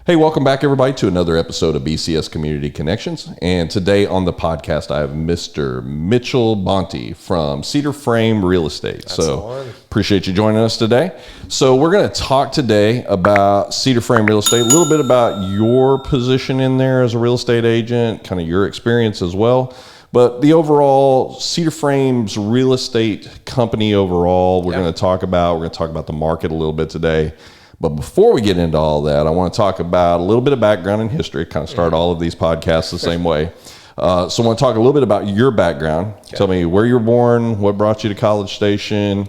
Hey, welcome back, everybody, to another episode of BCS Community Connections. And today on the podcast, I have Mr. Mitchell Bonte from Cedar Frame Real Estate. So appreciate you joining us today. So we're going to talk today about Cedar Frame Real Estate, a little bit about your position in there as a real estate agent, kind of your experience as well. But the overall Cedar Frame's real estate company overall, we're going to talk about the market a little bit today. But before we get into all that, I want to talk about a little bit of background and history, kind of start all of these podcasts the same way. So I want to talk a little bit about your background. Okay. Tell me where you were born, what brought you to College Station,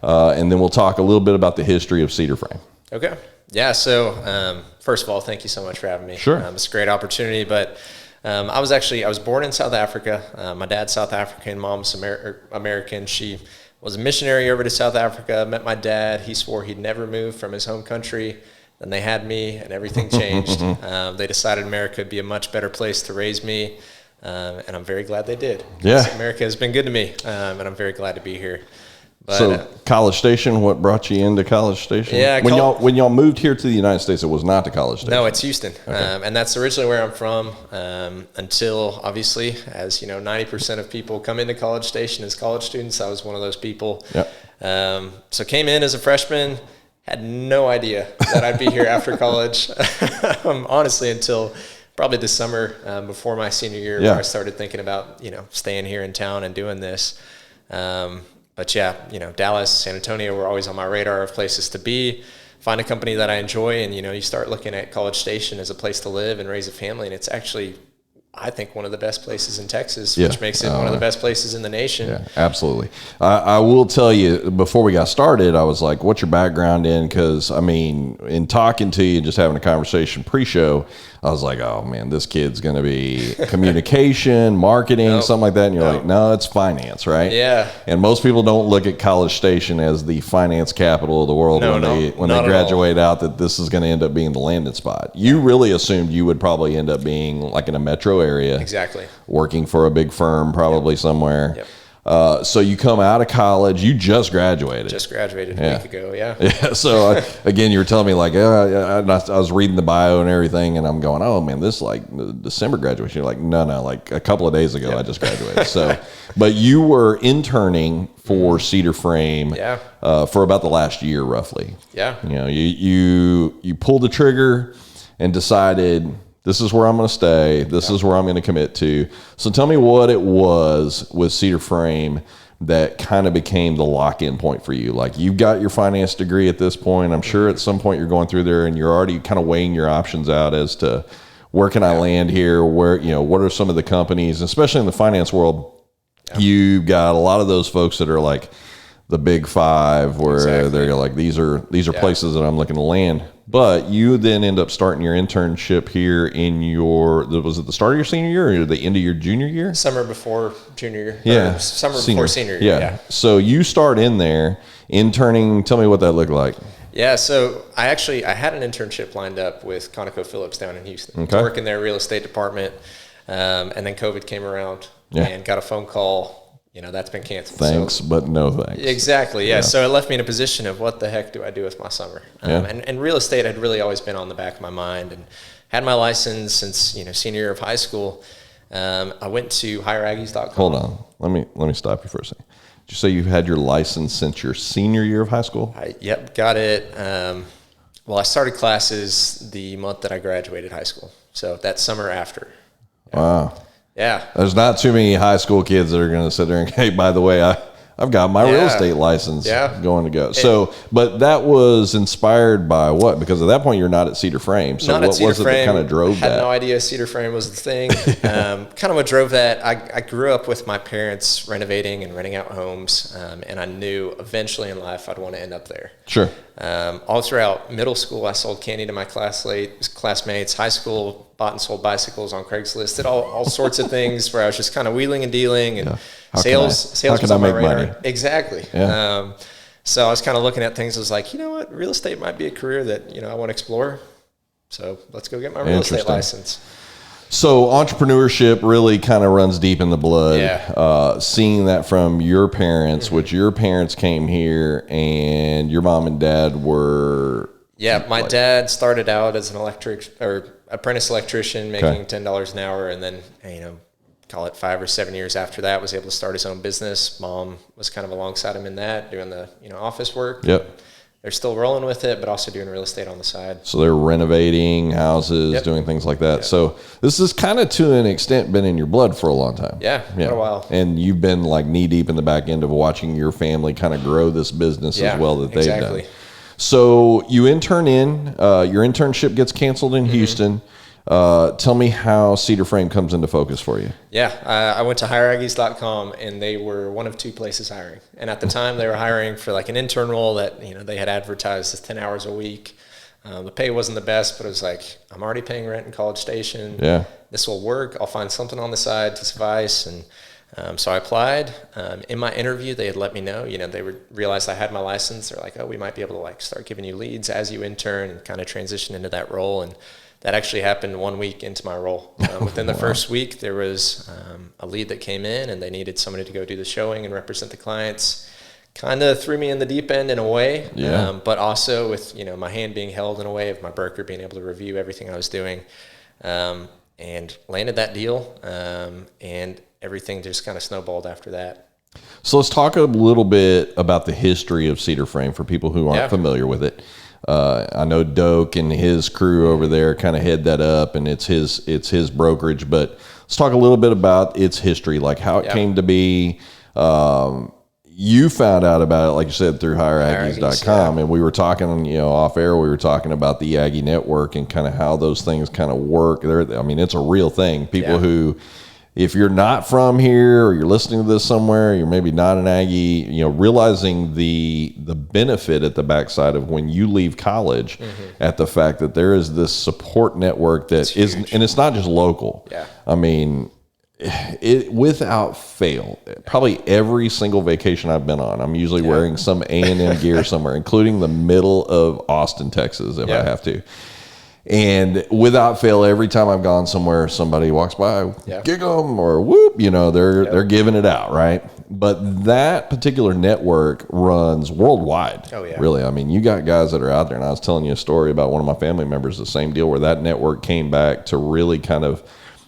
and then we'll talk a little bit about the history of Cedar Frame. Okay. Yeah, so first of all, thank you so much for having me. Sure. It's a great opportunity, but I was born in South Africa. My dad's South African, mom's American. She was a missionary over to South Africa, met my dad. He swore he'd never move from his home country. Then they had me, and everything changed. They decided America would be a much better place to raise me, and I'm very glad they did. Yeah. America has been good to me, and I'm very glad to be here. But, so College Station, what brought you into College Station? Yeah, when y'all moved here to the United States, it was not to College Station. No, it's Houston, Okay. And that's originally where I'm from. Until obviously, as you know, 90% of people come into College Station as college students. I was one of those people. Yep. So came in as a freshman, had no idea that I'd be here after college. Honestly, until probably the summer before my senior year, where I started thinking about staying here in town and doing this. But yeah, Dallas, San Antonio were always on my radar of places to be, find a company that I enjoy. And, you start looking at College Station as a place to live and raise a family. And it's actually, I think, one of the best places in Texas, which makes it one of the best places in the nation. Yeah, absolutely. I will tell you, before we got started, I was like, what's your background in? Because, I mean, in talking to you and just having a conversation pre-show, I was like, oh, man, this kid's going to be communication, marketing, something like that. And you're like, no, it's finance, right? Yeah. And most people don't look at College Station as the finance capital of the world when they graduate out, that this is going to end up being the landing spot. You really assumed you would probably end up being like in a metro area. Exactly. Working for a big firm, probably somewhere. Yep. So you come out of college, you just graduated. Just graduated a week ago, Yeah. So again, you were telling me like, I was reading the bio and everything, and I'm going, oh man, this is like December graduation. You're like, no, like a couple of days ago, I just graduated. So, but you were interning for Cedar Frame, for about the last year, roughly. Yeah. You pulled the trigger and decided, this is where I'm going to stay. This is where I'm going to commit to. So tell me what it was with Cedar Frame that kind of became the lock-in point for you. Like, you've got your finance degree at this point. I'm sure at some point you're going through there and you're already kind of weighing your options out as to where can I land here? Where, what are some of the companies, especially in the finance world, you've got a lot of those folks that are like the big five, where they're like, these are places that I'm looking to land. But you then end up starting your internship here in was it the start of your senior year or the end of your junior year? Summer before junior year. Yeah. Summer before senior year. Yeah. So you start in there interning. Tell me what that looked like. Yeah, so I had an internship lined up with ConocoPhillips down in Houston. Okay. I was working their real estate department, and then COVID came around and got a phone call. That's been canceled. Thanks, but no thanks. Exactly, yeah. So it left me in a position of what the heck do I do with my summer? And real estate had really always been on the back of my mind, and had my license since senior year of high school. I went to HireAggies.com. Hold on, let me stop you for a second. Did you say you had your license since your senior year of high school? Yep, got it. Well, I started classes the month that I graduated high school, so that summer after. Wow. Yeah. There's not too many high school kids that are going to sit there and, hey, by the way, I've got my real estate license going to go. So, but that was inspired by what? Because at that point, you're not at Cedar Frame. So what was it that kind of drove that? I had no idea Cedar Frame was the thing. Kind of what drove that, I grew up with my parents renovating and renting out homes, and I knew eventually in life I'd want to end up there. Sure. All throughout middle school, I sold candy to my classmates. High school, bought and sold bicycles on Craigslist. Did all sorts of things where I was just kind of wheeling and dealing, and sales was on my radar. Money? Exactly. Yeah. So I was kind of looking at things. I was like, you know what, real estate might be a career that I want to explore. So let's go get my real estate license. So entrepreneurship really kind of runs deep in the blood. Yeah. Seeing that from your parents, which your parents came here and your mom and dad were. Yeah, my dad started out as an apprentice electrician, making $10 an hour, and then, call it 5 or 7 years after that, was able to start his own business. Mom was kind of alongside him in that, doing the, office work. Yep. They're still rolling with it, but also doing real estate on the side. So they're renovating houses, doing things like that. Yep. So this has kind of, to an extent, been in your blood for a long time. Yeah, for a while. And you've been like knee deep in the back end of watching your family kind of grow this business as well that they've done. So you intern in, your internship gets canceled in Houston. Tell me how Cedar Frame comes into focus for you. Yeah, I went to hireaggies.com, and they were one of 2 places hiring. And at the time, they were hiring for like an intern role that they had advertised as 10 hours a week. The pay wasn't the best, but it was like, I'm already paying rent in College Station. Yeah, this will work. I'll find something on the side to suffice. And so I applied. In my interview, they had let me know. They realized I had my license. They're like, oh, we might be able to like start giving you leads as you intern and kind of transition into that role. And that actually happened 1 week into my role. Within the first week, there was a lead that came in, and they needed somebody to go do the showing and represent the clients. Kind of threw me in the deep end in a way, but also with my hand being held in a way of my broker being able to review everything I was doing, and landed that deal, and everything just kind of snowballed after that. So let's talk a little bit about the history of Cedar Frame for people who aren't familiar with it. I know Doak and his crew over there kind of head that up, and it's his brokerage. But let's talk a little bit about its history, like how it came to be. You found out about it, like you said, through hireaggies.com, and we were talking, off air. We were talking about the Aggie Network and kind of how those things kind of work. It's a real thing. People who, if you're not from here or you're listening to this somewhere, you're maybe not an Aggie, realizing the benefit at the backside of when you leave college, at the fact that there is this support network that is, and it's not just local. Yeah. It without fail, probably every single vacation I've been on, I'm usually wearing some A&M gear somewhere, including the middle of Austin, Texas, if I have to. And without fail, every time I've gone somewhere, somebody walks by, gig them or whoop, they're giving it out, right? But that particular network runs worldwide. Oh, yeah. Really. You got guys that are out there, and I was telling you a story about one of my family members, the same deal, where that network came back to really kind of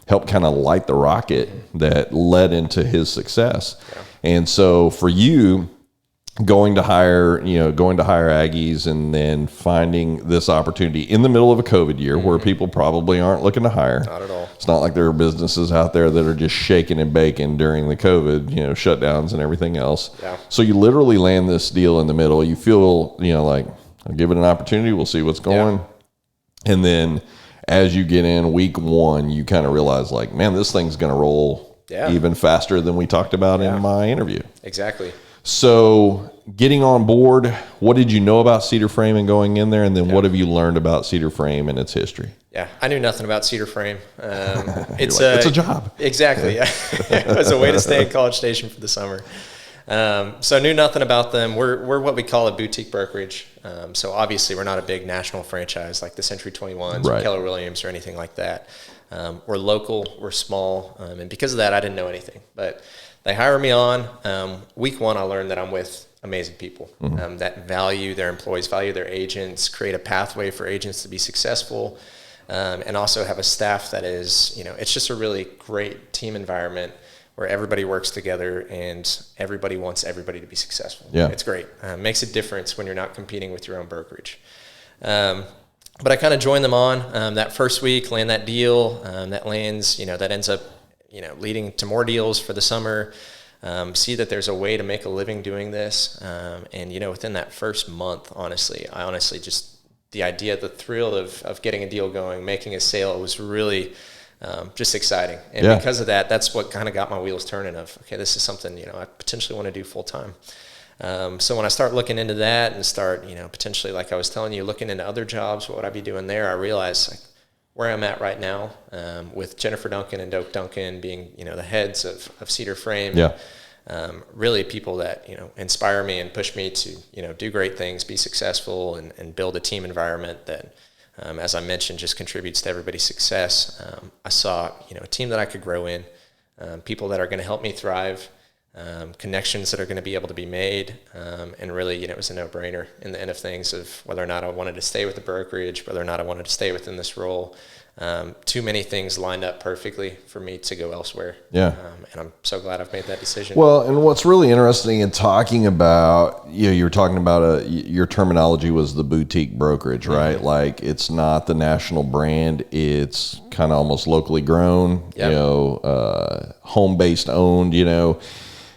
help kind of light the rocket that led into his success. Yeah. And so for you, going to hire Aggies and then finding this opportunity in the middle of a COVID year where people probably aren't looking to hire. Not at all. It's not like there are businesses out there that are just shaking and baking during the COVID, shutdowns and everything else. Yeah. So you literally land this deal in the middle. You feel, like, I'll give it an opportunity. We'll see what's going. Yeah. And then as you get in week 1, you kind of realize, like, man, this thing's going to roll even faster than we talked about in my interview. Exactly. So getting on board, what did you know about Cedar Frame and going in there? And then what have you learned about Cedar Frame and its history? Yeah, I knew nothing about Cedar Frame. It's a job. Exactly. Yeah. It was a way to stay in College Station for the summer. So I knew nothing about them. We're what we call a boutique brokerage. So obviously we're not a big national franchise like the Century 21s or Keller Williams or anything like that. We're local, we're small. And because of that, I didn't know anything. But they hire me on. Week 1, I learned that I'm with amazing people that value their employees, value their agents, create a pathway for agents to be successful, and also have a staff that is, it's just a really great team environment where everybody works together and everybody wants everybody to be successful. Yeah. It's great. Makes a difference when you're not competing with your own brokerage. But I kind of joined them on that first week, land that deal, that lands, that ends up, leading to more deals for the summer, see that there's a way to make a living doing this. And, within that first month, I honestly just, the idea, the thrill of getting a deal going, making a sale was really just exciting. And because of that, that's what kind of got my wheels turning of, okay, this is something, I potentially want to do full time. So when I start looking into that and start, potentially, like I was telling you, looking into other jobs, what would I be doing there? I realized, like, where I'm at right now, with Jennifer Duncan and Doak Duncan being, the heads of Cedar Frame, really people that, inspire me and push me to, do great things, be successful, and build a team environment that as I mentioned, just contributes to everybody's success. I saw, a team that I could grow in, people that are going to help me thrive, connections that are going to be able to be made, and really, it was a no-brainer in the end of things of whether or not I wanted to stay with the brokerage, whether or not I wanted to stay within this role. Too many things lined up perfectly for me to go elsewhere. Yeah. And I'm so glad I've made that decision. Well, and what's really interesting in talking about, you were talking about your terminology was the boutique brokerage, right? Mm-hmm. Like it's not the national brand. It's kind of almost locally grown, home-based owned,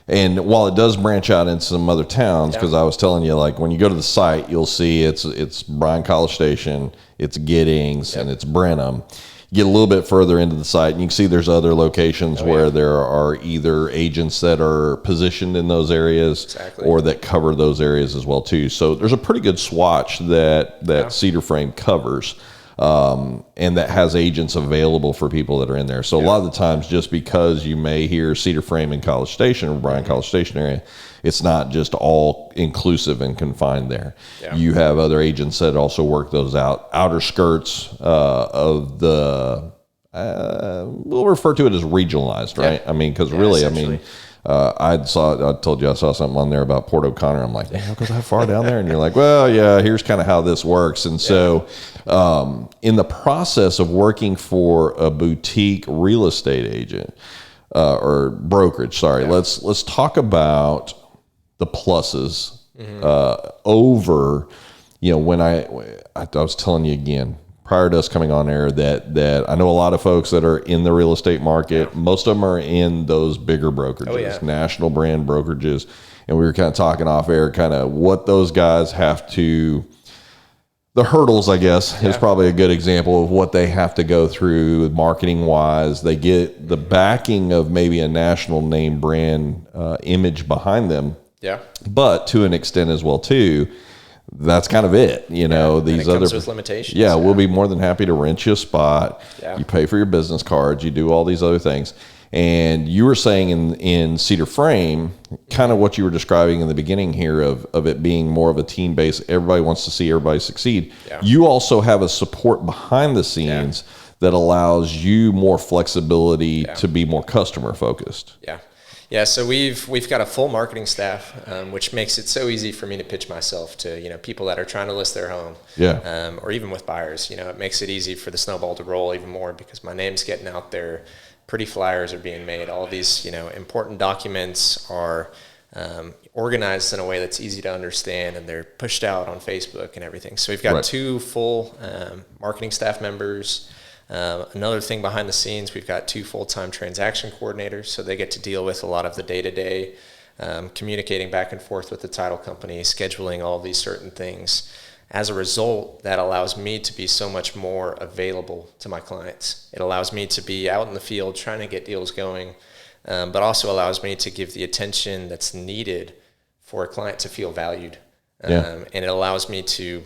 And while it does branch out in some other towns, because I was telling you, like when you go to the site, you'll see it's Bryan College Station, it's Giddings, and it's Brenham. You get a little bit further into the site, and you can see there's other locations where there are either agents that are positioned in those areas or that cover those areas as well too. So there's a pretty good swatch that Cedar Frame covers. And that has agents available for people that are in there. So a lot of the times, just because you may hear Cedar Frame in College Station or Bryan College Station area, it's not just all inclusive and confined there. Yeah. You have other agents that also work those outer skirts of the, we'll refer to it as regionalized, right? I mean, because really, I told you I saw something on there about Port O'Connor. I'm like, how goes that far down there? And you're like, well, yeah, here's kind of how this works. And so in the process of working for a boutique real estate agent or brokerage, let's talk about the pluses over, when I was telling you again, prior to us coming on air, that I know a lot of folks that are in the real estate market. Most of them are in those bigger brokerages, national brand brokerages. And we were kind of talking off air, kind of what those guys have to, the hurdles, I guess, is probably a good example of what they have to go through marketing wise. They get the backing of maybe a national name brand image behind them. Yeah. But to an extent as well, too, that's kind of it. These other with limitations. We'll be more than happy to rent you a spot. Yeah. You pay for your business cards. You do all these other things. And you were saying in Cedar Frame, kind of what you were describing in the beginning here of it being more of a team base. Everybody wants to see everybody succeed. Yeah. You also have a support behind the scenes that allows you more flexibility to be more customer focused. Yeah. Yeah, so we've got a full marketing staff, which makes it so easy for me to pitch myself to people that are trying to list their home, or even with buyers. It makes it easy for the snowball to roll even more because my name's getting out there. Pretty flyers are being made. All these important documents are organized in a way that's easy to understand, and they're pushed out on Facebook and everything. So we've got two full marketing staff members. Another thing behind the scenes, we've got 2 full-time transaction coordinators, so they get to deal with a lot of the day-to-day, communicating back and forth with the title company, scheduling all these certain things. As a result, that allows me to be so much more available to my clients. It allows me to be out in the field trying to get deals going, but also allows me to give the attention that's needed for a client to feel valued. And it allows me to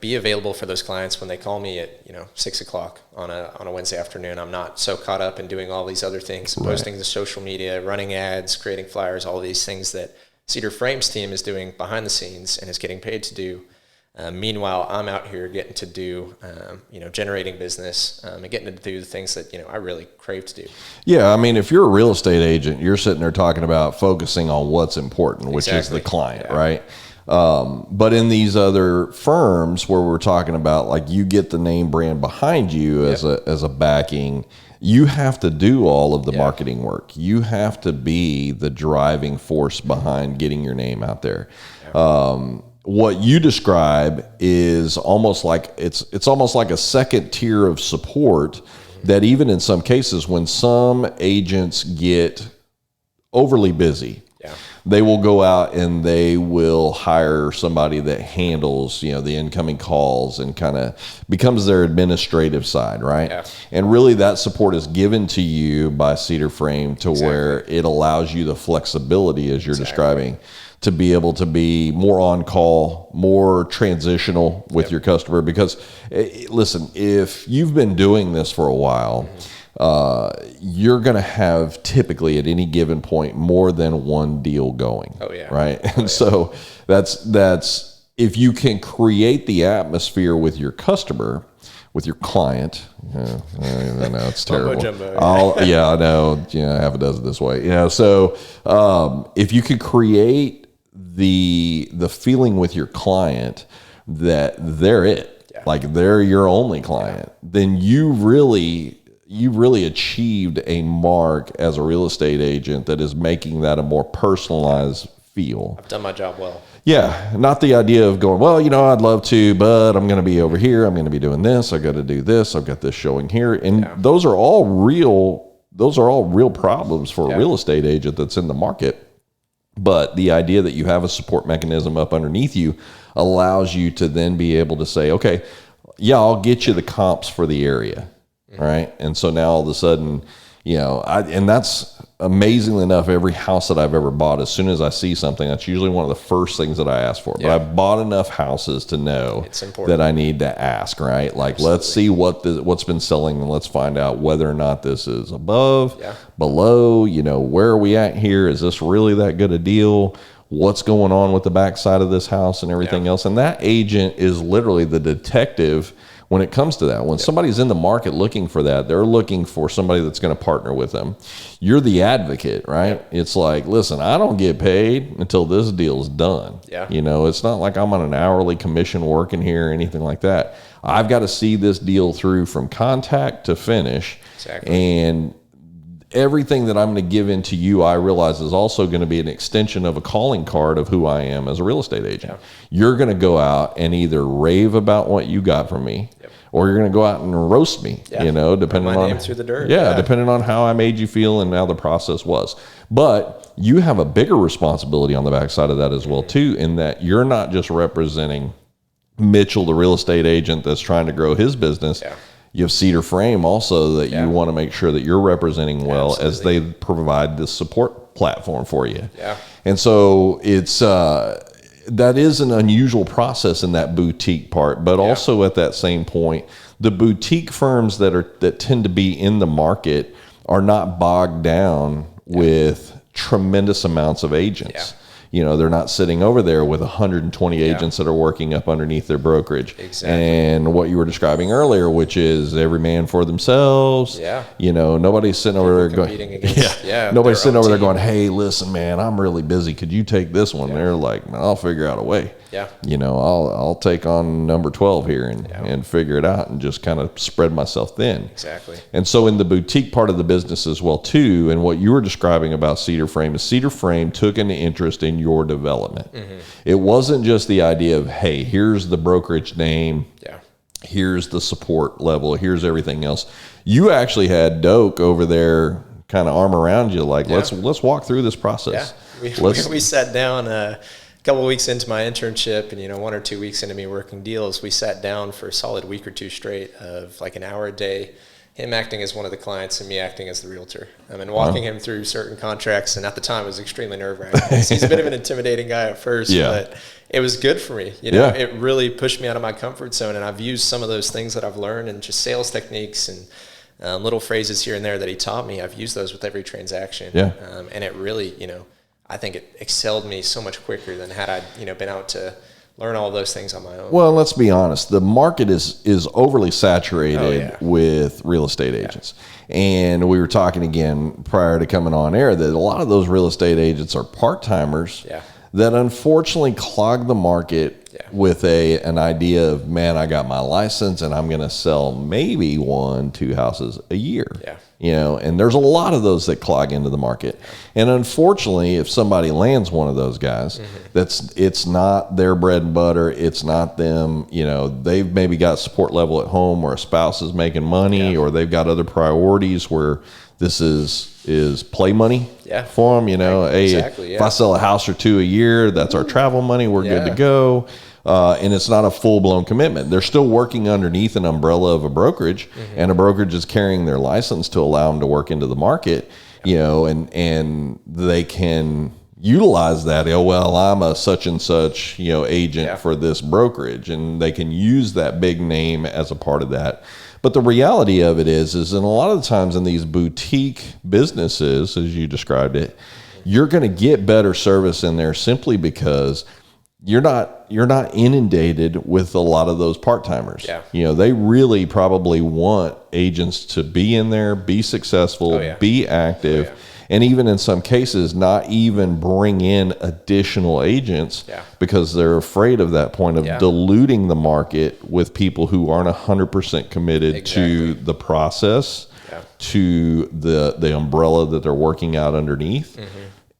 be available for those clients when they call me at 6:00 on a Wednesday afternoon. I'm not so caught up in doing all these other things, posting to social media, running ads, creating flyers, all these things that Cedar Frame's team is doing behind the scenes and is getting paid to do. Meanwhile, I'm out here getting to do, generating business and getting to do the things that, I really crave to do. Yeah. I mean, if you're a real estate agent, you're sitting there talking about focusing on what's important, which is the client, right? But in these other firms where we're talking about, like, you get the name brand behind you as a backing, you have to do all of the marketing work. You have to be the driving force behind getting your name out there. What you describe is almost like it's almost like a second tier of support that even in some cases, when some agents get overly busy, they will go out and they will hire somebody that handles, the incoming calls and kind of becomes their administrative side, right? Yeah. And really that support is given to you by Cedar Frame to where it allows you the flexibility, as you're describing, to be able to be more on call, more transitional with your customer. Because, listen, if you've been doing this for a while, you're going to have typically at any given point more than one deal going. Right? And so that's if you can create the atmosphere with your customer, with your client, I know it's terrible. I know. Half a dozen this way. So if you could create the feeling with your client that they're it, like they're your only client, then you really achieved a mark as a real estate agent that is making that a more personalized feel. I've done my job well. Yeah, not the idea of going, well, I'd love to, but I'm going to be over here. I'm going to be doing this. I've got to do this. I've got this showing here. And those are all real problems for a real estate agent that's in the market. But the idea that you have a support mechanism up underneath you allows you to then be able to say, okay, I'll get you the comps for the area. Right. And so now all of a sudden, and that's amazingly enough, every house that I've ever bought, as soon as I see something, that's usually one of the first things that I ask for. But I've bought enough houses to know that I need to ask, right? Like, let's see what's been selling, and let's find out whether or not this is above, below, where are we at here? Is this really that good a deal? What's going on with the backside of this house and everything else? And that agent is literally the detective when it comes to that. When somebody's in the market looking for that, they're looking for somebody that's going to partner with them. You're the advocate, right? It's like, listen, I don't get paid until this deal's done. It's not like I'm on an hourly commission working here or anything like that. I've got to see this deal through from contact to finish. And everything that I'm going to give into you, I realize is also going to be an extension of a calling card of who I am as a real estate agent. You're going to go out and either rave about what you got from me, or you're going to go out and roast me, depending on through the dirt. Depending on how I made you feel and how the process was. But you have a bigger responsibility on the backside of that as well too, in that you're not just representing Mitchell, the real estate agent that's trying to grow his business. You have Cedar Frame also that you want to make sure that you're representing well as they provide this support platform for you. And so it's that is an unusual process in that boutique part, but also at that same point, the boutique firms that tend to be in the market are not bogged down with tremendous amounts of agents. They're not sitting over there with 120 agents that are working up underneath their brokerage. And what you were describing earlier, which is every man for themselves. Nobody's sitting over there going, nobody's sitting over there going, hey, listen, man, I'm really busy. Could you take this one? They're like, man, I'll figure out a way. I'll take on number 12 here and figure it out and just kind of spread myself thin. And so in the boutique part of the business as well too, and what you were describing about Cedar Frame is Cedar Frame took an interest in your development. It wasn't just the idea of, hey, here's the brokerage name, here's the support level, here's everything else. You actually had Doak over there kind of arm around you, like, let's walk through this process. We sat down a couple of weeks into my internship, and 1 or 2 weeks into me working deals, we sat down for a solid week or two straight of like an hour a day, him acting as one of the clients and me acting as the realtor. And walking him through certain contracts. And at the time, it was extremely nerve-wracking. He's a bit of an intimidating guy at first, but it was good for me. It really pushed me out of my comfort zone. And I've used some of those things that I've learned and just sales techniques and little phrases here and there that he taught me. I've used those with every transaction. And it really, I think it excelled me so much quicker than had I, been out to learn all those things on my own. Well, let's be honest. The market is overly saturated with real estate agents. And we were talking again prior to coming on air that a lot of those real estate agents are part-timers that unfortunately clog the market with an idea of, man, I got my license and I'm going to sell maybe 1-2 houses a year. And there's a lot of those that clog into the market. And unfortunately, if somebody lands one of those guys, it's not their bread and butter. It's not them. They've maybe got support level at home or a spouse is making money or they've got other priorities where this is play money for them. If I sell a house or two a year, that's our travel money. We're good to go. And it's not a full-blown commitment. They're still working underneath an umbrella of a brokerage, and a brokerage is carrying their license to allow them to work into the market, and they can utilize that. Well, I'm a such and such, agent for this brokerage, and they can use that big name as a part of that. But the reality of it is in a lot of the times in these boutique businesses, as you described it, you're going to get better service in there simply because you're not inundated with a lot of those part-timers. Yeah. You know, they really probably want agents to be in there, be successful, be active, and even in some cases not even bring in additional agents because they're afraid of that point of diluting the market with people who aren't 100% committed to the process, to the umbrella that they're working out underneath.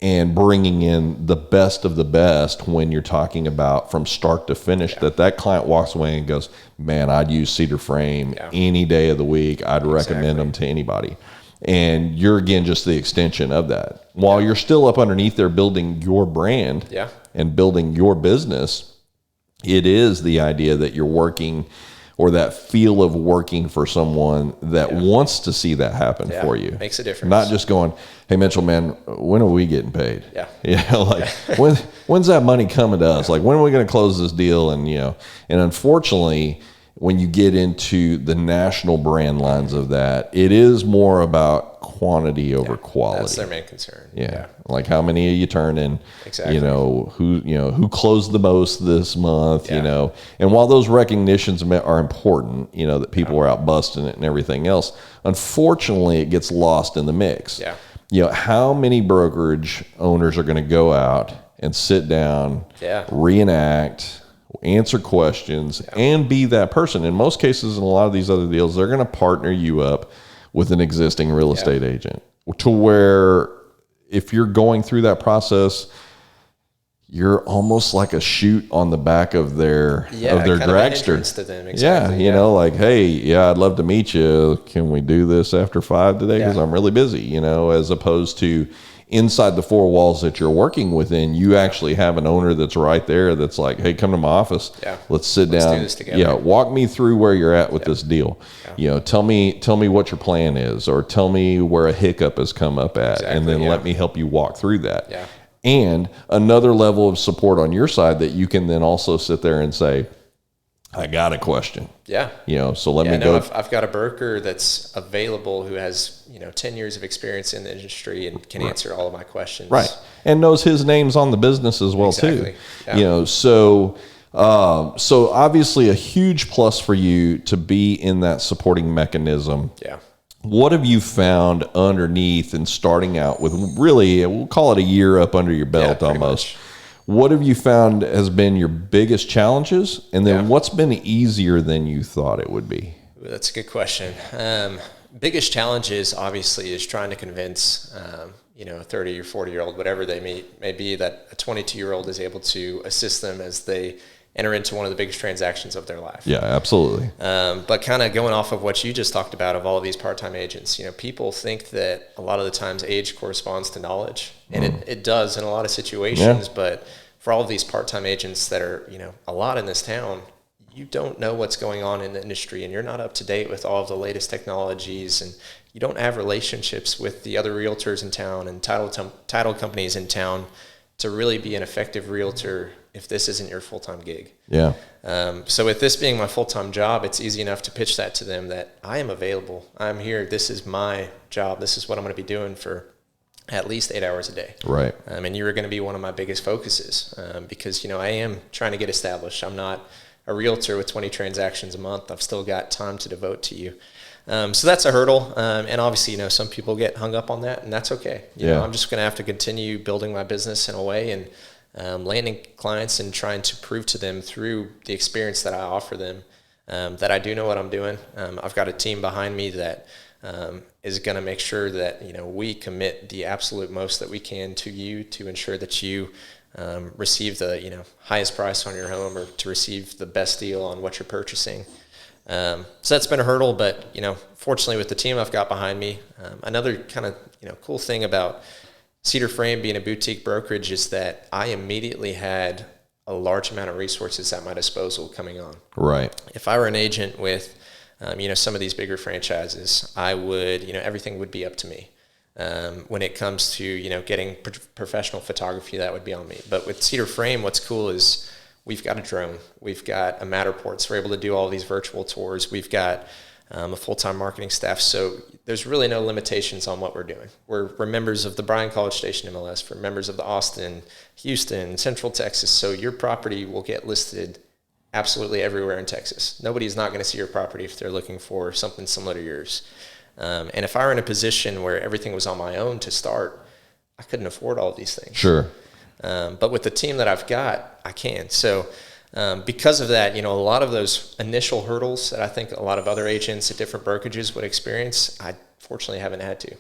And bringing in the best of the best when you're talking about from start to finish, that client walks away and goes, man, I'd use Cedar Frame any day of the week. I'd recommend them to anybody. And you're, again, just the extension of that. While you're still up underneath there building your brand and building your business, it is the idea that you're working, or that feel of working for someone that wants to see that happen for you. Makes a difference. Not just going, hey, Mitchell, man, when are we getting paid? Yeah. When's that money coming to us? Like, when are we going to close this deal? And, and unfortunately, when you get into the national brand lines of that, it is more about quantity over quality. That's their main concern. Like, how many are you turning? Exactly. Who closed the most this month? And while those recognitions are important, that people are out busting it and everything else, unfortunately, it gets lost in the mix. How many brokerage owners are going to go out and sit down, reenact, answer questions, and be that person? In most cases, in a lot of these other deals, they're going to partner you up with an existing real estate agent, to where if you're going through that process, you're almost like a chute on the back of their dragster. To them. Exactly. Like, hey, I'd love to meet you. Can we do this after 5 today? Because I'm really busy. As opposed to inside the 4 walls that you're working within, you actually have an owner that's right there that's like, hey, come to my office. Let's sit down. Do this together. Walk me through where you're at with this deal. Tell me what your plan is, or tell me where a hiccup has come up at, and then let me help you walk through that. And another level of support on your side that you can then also sit there and say, I got a question. So let me go. I've got a broker that's available who has, 10 years of experience in the industry and can answer all of my questions. Right. And knows his name's on the business as well, too. So obviously a huge plus for you to be in that supporting mechanism. What have you found underneath and starting out with, really, we'll call it a year up under your belt almost. What have you found has been your biggest challenges? And then what's been easier than you thought it would be? That's a good question. Biggest challenges, obviously, is trying to convince, a 30 or 40-year-old, whatever they may be, that a 22-year-old is able to assist them as they enter into one of the biggest transactions of their life. Yeah, absolutely. But kind of going off of what you just talked about of all of these part-time agents, people think that a lot of the times age corresponds to knowledge, and it does in a lot of situations, but for all of these part-time agents that are, a lot in this town, you don't know what's going on in the industry, and you're not up to date with all of the latest technologies, and you don't have relationships with the other realtors in town and title companies in town to really be an effective realtor if this isn't your full-time gig. So with this being my full-time job, it's easy enough to pitch that to them that I am available. I'm here. This is my job. This is what I'm going to be doing for at least 8 hours a day. Right. And you're going to be one of my biggest focuses because, I am trying to get established. I'm not a realtor with 20 transactions a month. I've still got time to devote to you. So that's a hurdle. And obviously, some people get hung up on that, and that's okay. I'm just going to have to continue building my business in a way and landing clients and trying to prove to them through the experience that I offer them that I do know what I'm doing. I've got a team behind me that is going to make sure that, we commit the absolute most that we can to you to ensure that you receive the, highest price on your home, or to receive the best deal on what you're purchasing. So that's been a hurdle, but, fortunately with the team I've got behind me, another kind of, cool thing about Cedar Frame being a boutique brokerage is that I immediately had a large amount of resources at my disposal coming on. Right. If I were an agent with, some of these bigger franchises, I would, everything would be up to me. When it comes to, getting professional photography, that would be on me. But with Cedar Frame, what's cool is we've got a drone. We've got a Matterport, so we're able to do all these virtual tours. We've got a full-time marketing staff. So there's really no limitations on what we're doing. We're members of the Bryan College Station MLS. We're members of the Austin, Houston, Central Texas. So your property will get listed absolutely everywhere in Texas. Nobody's not going to see your property if they're looking for something similar to yours. And if I were in a position where everything was on my own to start, I couldn't afford all of these things. Sure. But with the team that I've got, I can. So because of that, a lot of those initial hurdles that I think a lot of other agents at different brokerages would experience, I fortunately haven't had to.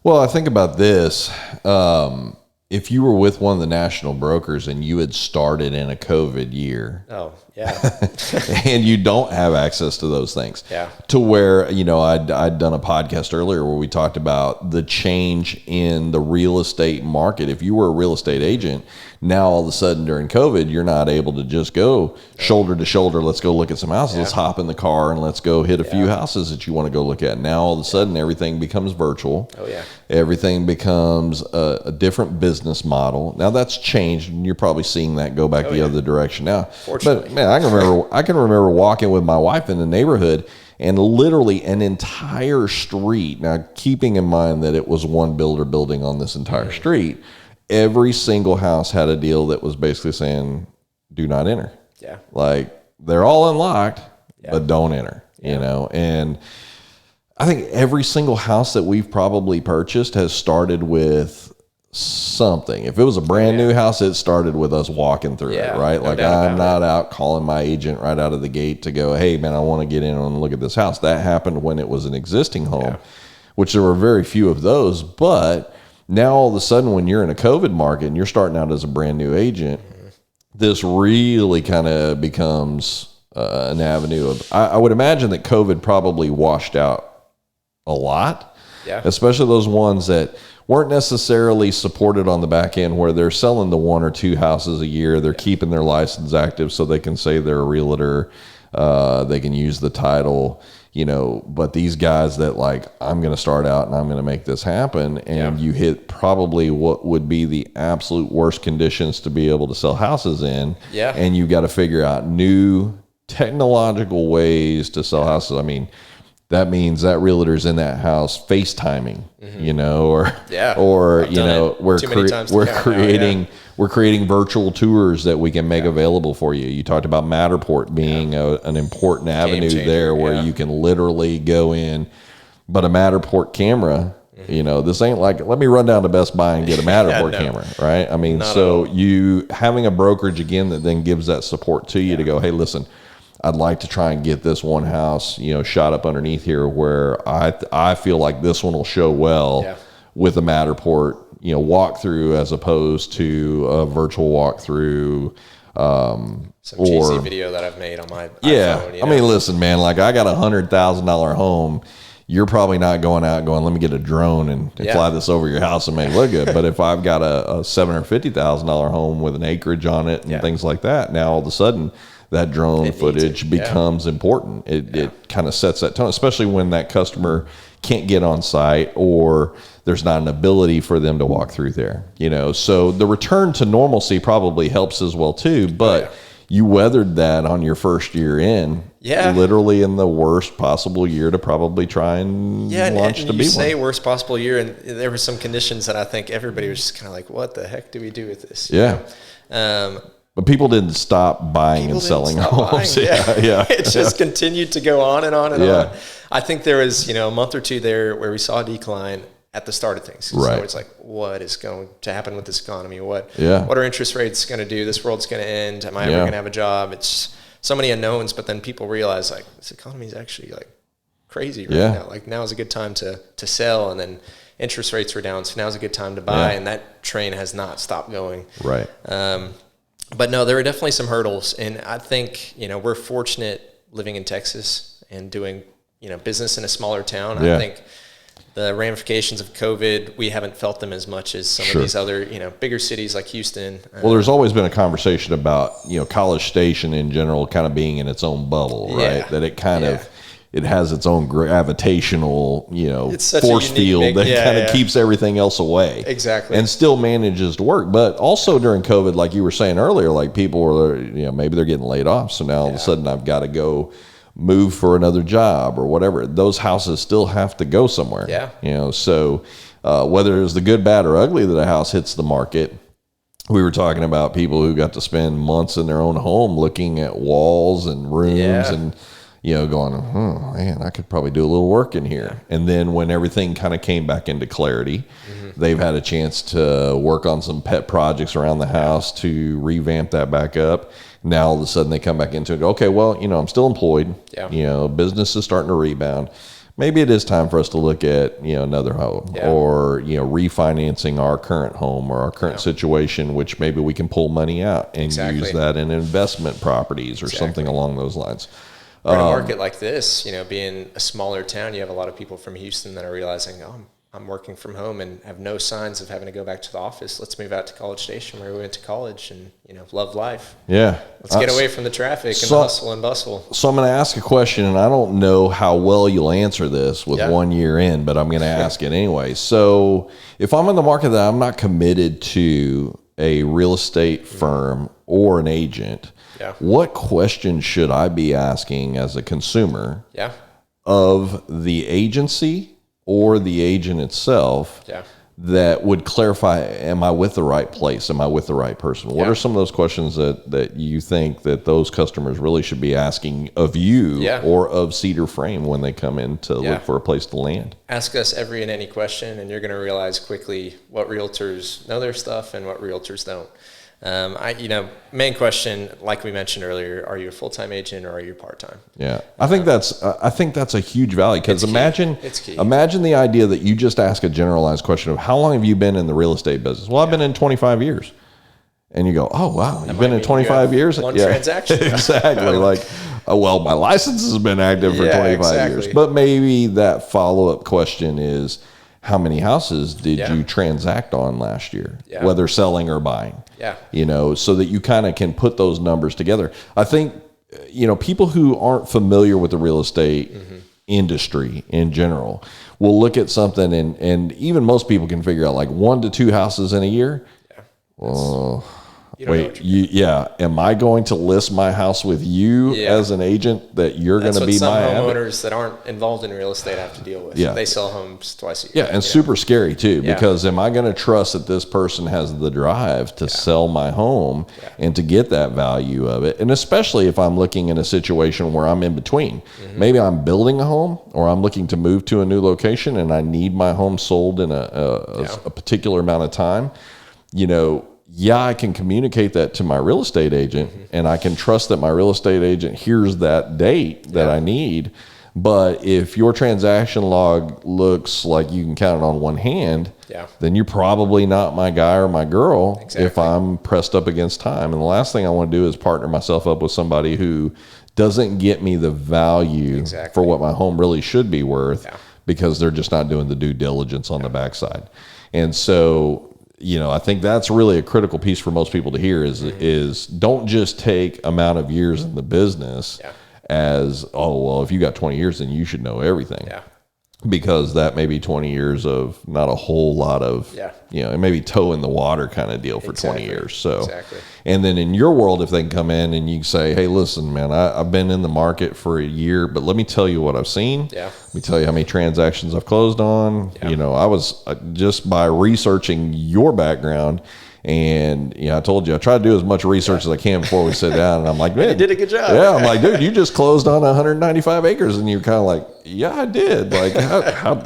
Well, I think about this. If you were with one of the national brokers and you had started in a COVID year. Oh, yeah. And you don't have access to those things. Yeah. To where, I'd done a podcast earlier where we talked about the change in the real estate market. If you were a real estate agent, now all of a sudden during COVID, you're not able to just go shoulder to shoulder. Let's go look at some houses. Let's hop in the car and let's go hit a few houses that you want to go look at. Now all of a sudden everything becomes virtual. Oh, yeah. Everything becomes a different business model. Now that's changed, and you're probably seeing that go back the other direction now. Fortunately. But man, I can remember walking with my wife in the neighborhood, and literally an entire street. Now, keeping in mind that it was one builder building on this entire street, every single house had a deal that was basically saying, "Do not enter." Yeah. Like they're all unlocked, but don't enter. And I think every single house that we've probably purchased has started with something. If it was a brand new house, it started with us walking through it, right? No like I'm not out calling my agent right out of the gate to go, "Hey man, I want to get in and look at this house." That happened when it was an existing home, which there were very few of those. But now all of a sudden when you're in a COVID market and you're starting out as a brand new agent, this really kind of becomes an avenue of, I would imagine that COVID probably washed out a lot, especially those ones that weren't necessarily supported on the back end, where they're selling the one or two houses a year. They're keeping their license active so they can say they're a realtor. They can use the title, but these guys that like, I'm going to start out and I'm going to make this happen. And you hit probably what would be the absolute worst conditions to be able to sell houses in. Yeah. And you got to figure out new technological ways to sell houses. I mean, that means that realtor's in that house FaceTiming, we're creating virtual tours that we can make available for you. You talked about Matterport being an important avenue there where you can literally go in, but a Matterport camera, this ain't like, let me run down to Best Buy and get a Matterport camera, right? I mean, so you having a brokerage again that then gives that support to you to go, "Hey, listen, I'd like to try and get this one house, shot up underneath here where I feel like this one will show well with a Matterport, walkthrough as opposed to a virtual walkthrough." Some cheesy video that I've made on my iPhone. I mean, listen, man, like I got $100,000 home. You're probably not going out and going, "Let me get a drone and fly this over your house and make it look good." But if I've got a $750,000 home with an acreage on it and things like that, now all of a sudden that drone footage becomes important. It kind of sets that tone, especially when that customer can't get on site or there's not an ability for them to walk through there. So the return to normalcy probably helps as well too. But you weathered that on your first year in, literally in the worst possible year to probably try and launch to be one. You say worst possible year, and there were some conditions that I think everybody was just kind of like, "What the heck do we do with this?" But people didn't stop buying and selling homes. It just continued to go on and on and on. I think there was, a month or two there where we saw a decline at the start of things. So it's like, what is going to happen with this economy? What are interest rates going to do? This world's going to end. Am I ever going to have a job? It's so many unknowns. But then people realize like this economy is actually like crazy right now. Like now is a good time to sell, and then interest rates were down, so now's a good time to buy, and that train has not stopped going. Right. But no, there were definitely some hurdles, and I think we're fortunate living in Texas and doing business in a smaller town. I think the ramifications of COVID, we haven't felt them as much as some of these other bigger cities like Houston. Well, there's always been a conversation about College Station in general kind of being in its own bubble, right? That it kind of it has its own gravitational, force field that kind of keeps everything else away. Exactly. And still manages to work. But also during COVID, like you were saying earlier, like people were, maybe they're getting laid off. So now all of a sudden I've got to go move for another job or whatever, those houses still have to go somewhere. Yeah. You know, so whether it's the good, bad, or ugly that a house hits the market, we were talking about people who got to spend months in their own home looking at walls and rooms and, you know, going, oh, man, I could probably do a little work in here. And then when everything kind of came back into clarity, they've had a chance to work on some pet projects around the house to revamp that back up. Now, all of a sudden, they come back into it. Okay, well, you know, I'm still employed. You know, business is starting to rebound. Maybe it is time for us to look at, you know, another home or, you know, refinancing our current home or our current situation, which maybe we can pull money out and use that in investment properties or something along those lines. For a market like this, you know, being a smaller town, you have a lot of people from Houston that are realizing, oh, I'm working from home and have no signs of having to go back to the office. Let's move out to College Station where we went to college and, you know, love life. Yeah. Let's get away from the traffic and the hustle and bustle. So I'm going to ask a question, and I don't know how well you'll answer this with 1 year in, but I'm going to ask it anyway. So if I'm in the market that I'm not committed to a real estate firm or an agent, what questions should I be asking as a consumer of the agency or the agent itself that would clarify, am I with the right place? Am I with the right person? What are some of those questions that you think that those customers really should be asking of you or of Cedar Frame when they come in to look for a place to land? Ask us every and any question, and you're going to realize quickly what realtors know their stuff and what realtors don't. Main question, like we mentioned earlier, are you a full-time agent or are you part-time? Yeah, I think that's a huge value, because imagine the idea that you just ask a generalized question of how long have you been in the real estate business? Well, I've been in 25 years. And you go, oh, wow, you've been in 25 years? One transaction. Exactly. Like, well, my license has been active for 25 years. But maybe that follow-up question is, how many houses did you transact on last year, whether selling or buying? You know, so that you kind of can put those numbers together. I think, you know, people who aren't familiar with the real estate industry in general will look at something and even most people can figure out like 1 to 2 houses in a year. Am I going to list my house with you as an agent that you're going to be my homeowners that aren't involved in real estate have to deal with. They sell homes twice a year. And super scary too, because am I going to trust that this person has the drive to sell my home and to get that value of it? And especially if I'm looking in a situation where I'm in between. Maybe I'm building a home or I'm looking to move to a new location and I need my home sold in a particular amount of time. You know, I can communicate that to my real estate agent and I can trust that my real estate agent hears that date that I need. But if your transaction log looks like you can count it on one hand, then you're probably not my guy or my girl if I'm pressed up against time. And the last thing I want to do is partner myself up with somebody who doesn't get me the value for what my home really should be worth because they're just not doing the due diligence on the backside. And so, you know, I think that's really a critical piece for most people to hear is don't just take amount of years in the business as, oh, well, if you got 20 years, then you should know everything. Because that may be 20 years of not a whole lot of, you know, it may be toe in the water kind of deal for 20 years. So, and then in your world, if they can come in and you say, hey, listen, man, I've been in the market for a year, but let me tell you what I've seen. Let me tell you how many transactions I've closed on. You know, I was just by researching your background. And, you know, I told you, I try to do as much research as I can before we sit down. And I'm like, man, you did a good job. Yeah. I'm like, dude, you just closed on 195 acres. And you're kind of like, yeah, I did. Like,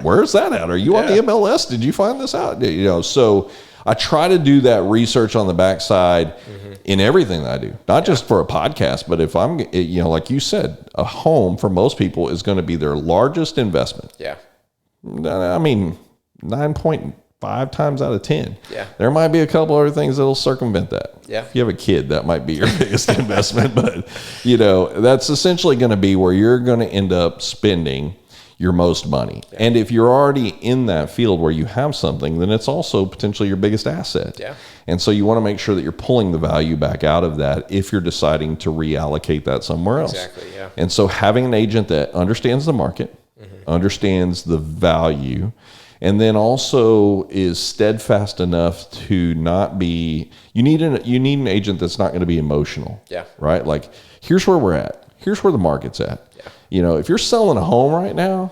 where's that at? Are you on the MLS? Did you find this out? You know, so I try to do that research on the backside in everything that I do, not just for a podcast, but if I'm, you know, like you said, a home for most people is going to be their largest investment. I mean, 9.5 times out of 10. There might be a couple other things that'll circumvent that. If you have a kid, that might be your biggest investment, but you know, that's essentially going to be where you're going to end up spending your most money. And if you're already in that field where you have something, then it's also potentially your biggest asset. And so you want to make sure that you're pulling the value back out of that if you're deciding to reallocate that somewhere else. And so having an agent that understands the market, understands the value, and then also is steadfast enough to not be, you need an agent that's not going to be emotional. Right? Like, here's where we're at. Here's where the market's at. if you're selling a home right now,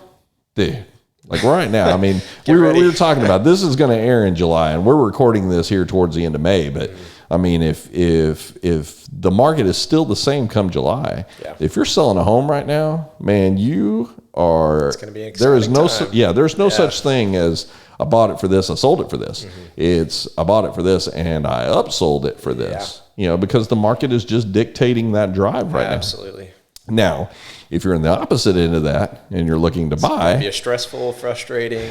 dude, like right now, I mean, we were talking about this is going to air in July, and we're recording this here towards the end of May. But I mean, if the market is still the same come July, if you're selling a home right now, man, you are. It's going to be an exciting time. There's no such thing as I bought it for this, I sold it for this. It's I bought it for this, and I upsold it for this. Because the market is just dictating that drive right now. Absolutely. Now, if you're in the opposet end of that and you're looking to buy, it'll be a stressful, frustrating,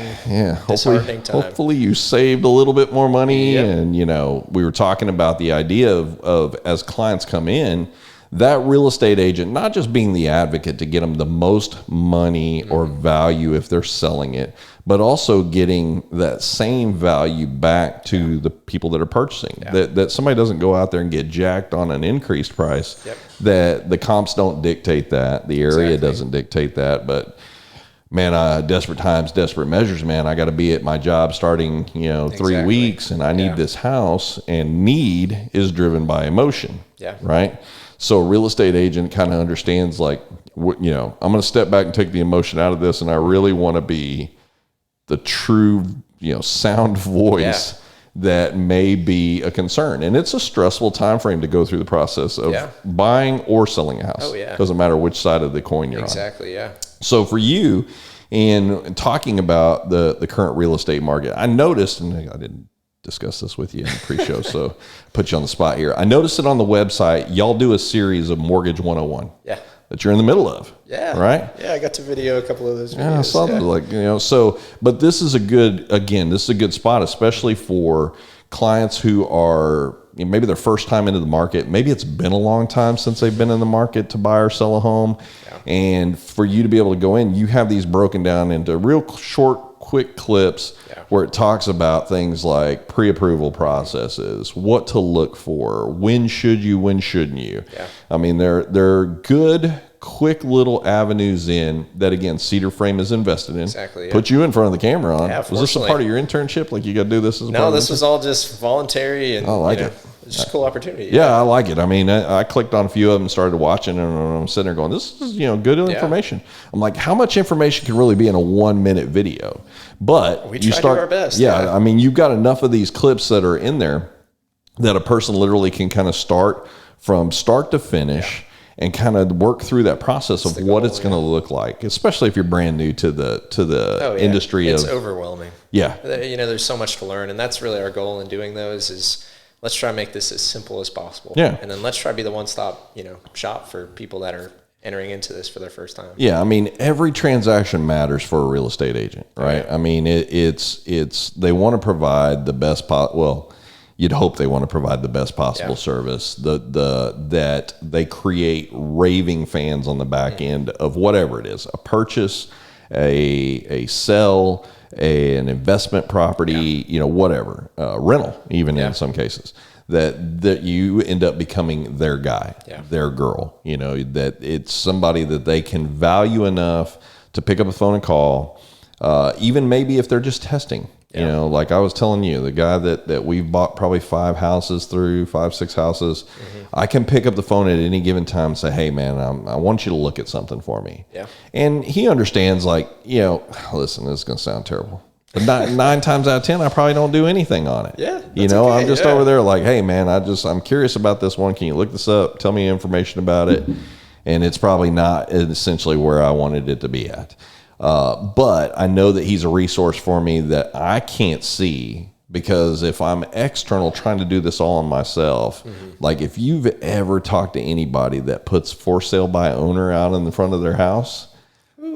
disheartening time. Hopefully you saved a little bit more money. And, we were talking about the idea of as clients come in, that real estate agent, not just being the advocate to get them the most money or value if they're selling it, but also getting that same value back to the people that are purchasing. That somebody doesn't go out there and get jacked on an increased price. That the comps don't dictate that. The area doesn't dictate that. But man, desperate times, desperate measures, man. I got to be at my job starting, 3 weeks, and I need this house, and need is driven by emotion. Right? So a real estate agent kind of understands, like, I'm going to step back and take the emotion out of this, and I really want to be the true, sound voice that may be a concern. And it's a stressful time frame to go through the process of buying or selling a house. Doesn't matter which side of the coin you're on. So for you, in talking about the current real estate market, I noticed, and I didn't discuss this with you in the pre-show, so put you on the spot here. I noticed it on the website. Y'all do a series of Mortgage 101. That you're in the middle of. Right? I got to video a couple of those videos. I saw them, but this is a good spot, especially for clients who are, maybe their first time into the market. Maybe it's been a long time since they've been in the market to buy or sell a home. And for you to be able to go in, you have these broken down into real short, quick clips where it talks about things like pre-approval processes, what to look for, when should you, when shouldn't you. I mean, they're good, quick little avenues in that, again, Cedar Frame is invested in. Put you in front of the camera on. Was this a part of your internship? Like, you got to do this as a part of this was all just voluntary, and I like it. It's just a cool opportunity. Yeah, I like it. I mean, I clicked on a few of them and started watching, and I'm sitting there going, this is, good information. I'm like, how much information can really be in a 1-minute video? But we try to do our best. I mean, you've got enough of these clips that are in there that a person literally can kind of start from start to finish and kind of work through that process of what it's going to look like, especially if you're brand new to the industry. It's overwhelming. There's so much to learn, and that's really our goal in doing those is let's try to make this as simple as possible. And then let's try to be the one-stop, shop for people that are entering into this for their first time. I mean, every transaction matters for a real estate agent, right? I mean, it's they want to provide the best you'd hope they want to provide the best possible service. That they create raving fans on the back end of whatever it is, a purchase, a sell, an investment property, whatever, rental, even in some cases, that you end up becoming their guy, their girl, that it's somebody that they can value enough to pick up the phone and call, even maybe if they're just testing. Like I was telling you, the guy that we've bought probably 5, 6 houses, I can pick up the phone at any given time and say, hey man, I want you to look at something for me. And he understands, like, listen, this is going to sound terrible, but 9 times out of 10, I probably don't do anything on it. I'm just over there like, hey man, I'm curious about this one. Can you look this up? Tell me information about it. And it's probably not essentially where I wanted it to be at. But I know that he's a resource for me that I can't see, because if I'm external trying to do this all on myself, like if you've ever talked to anybody that puts for sale by owner out in the front of their house,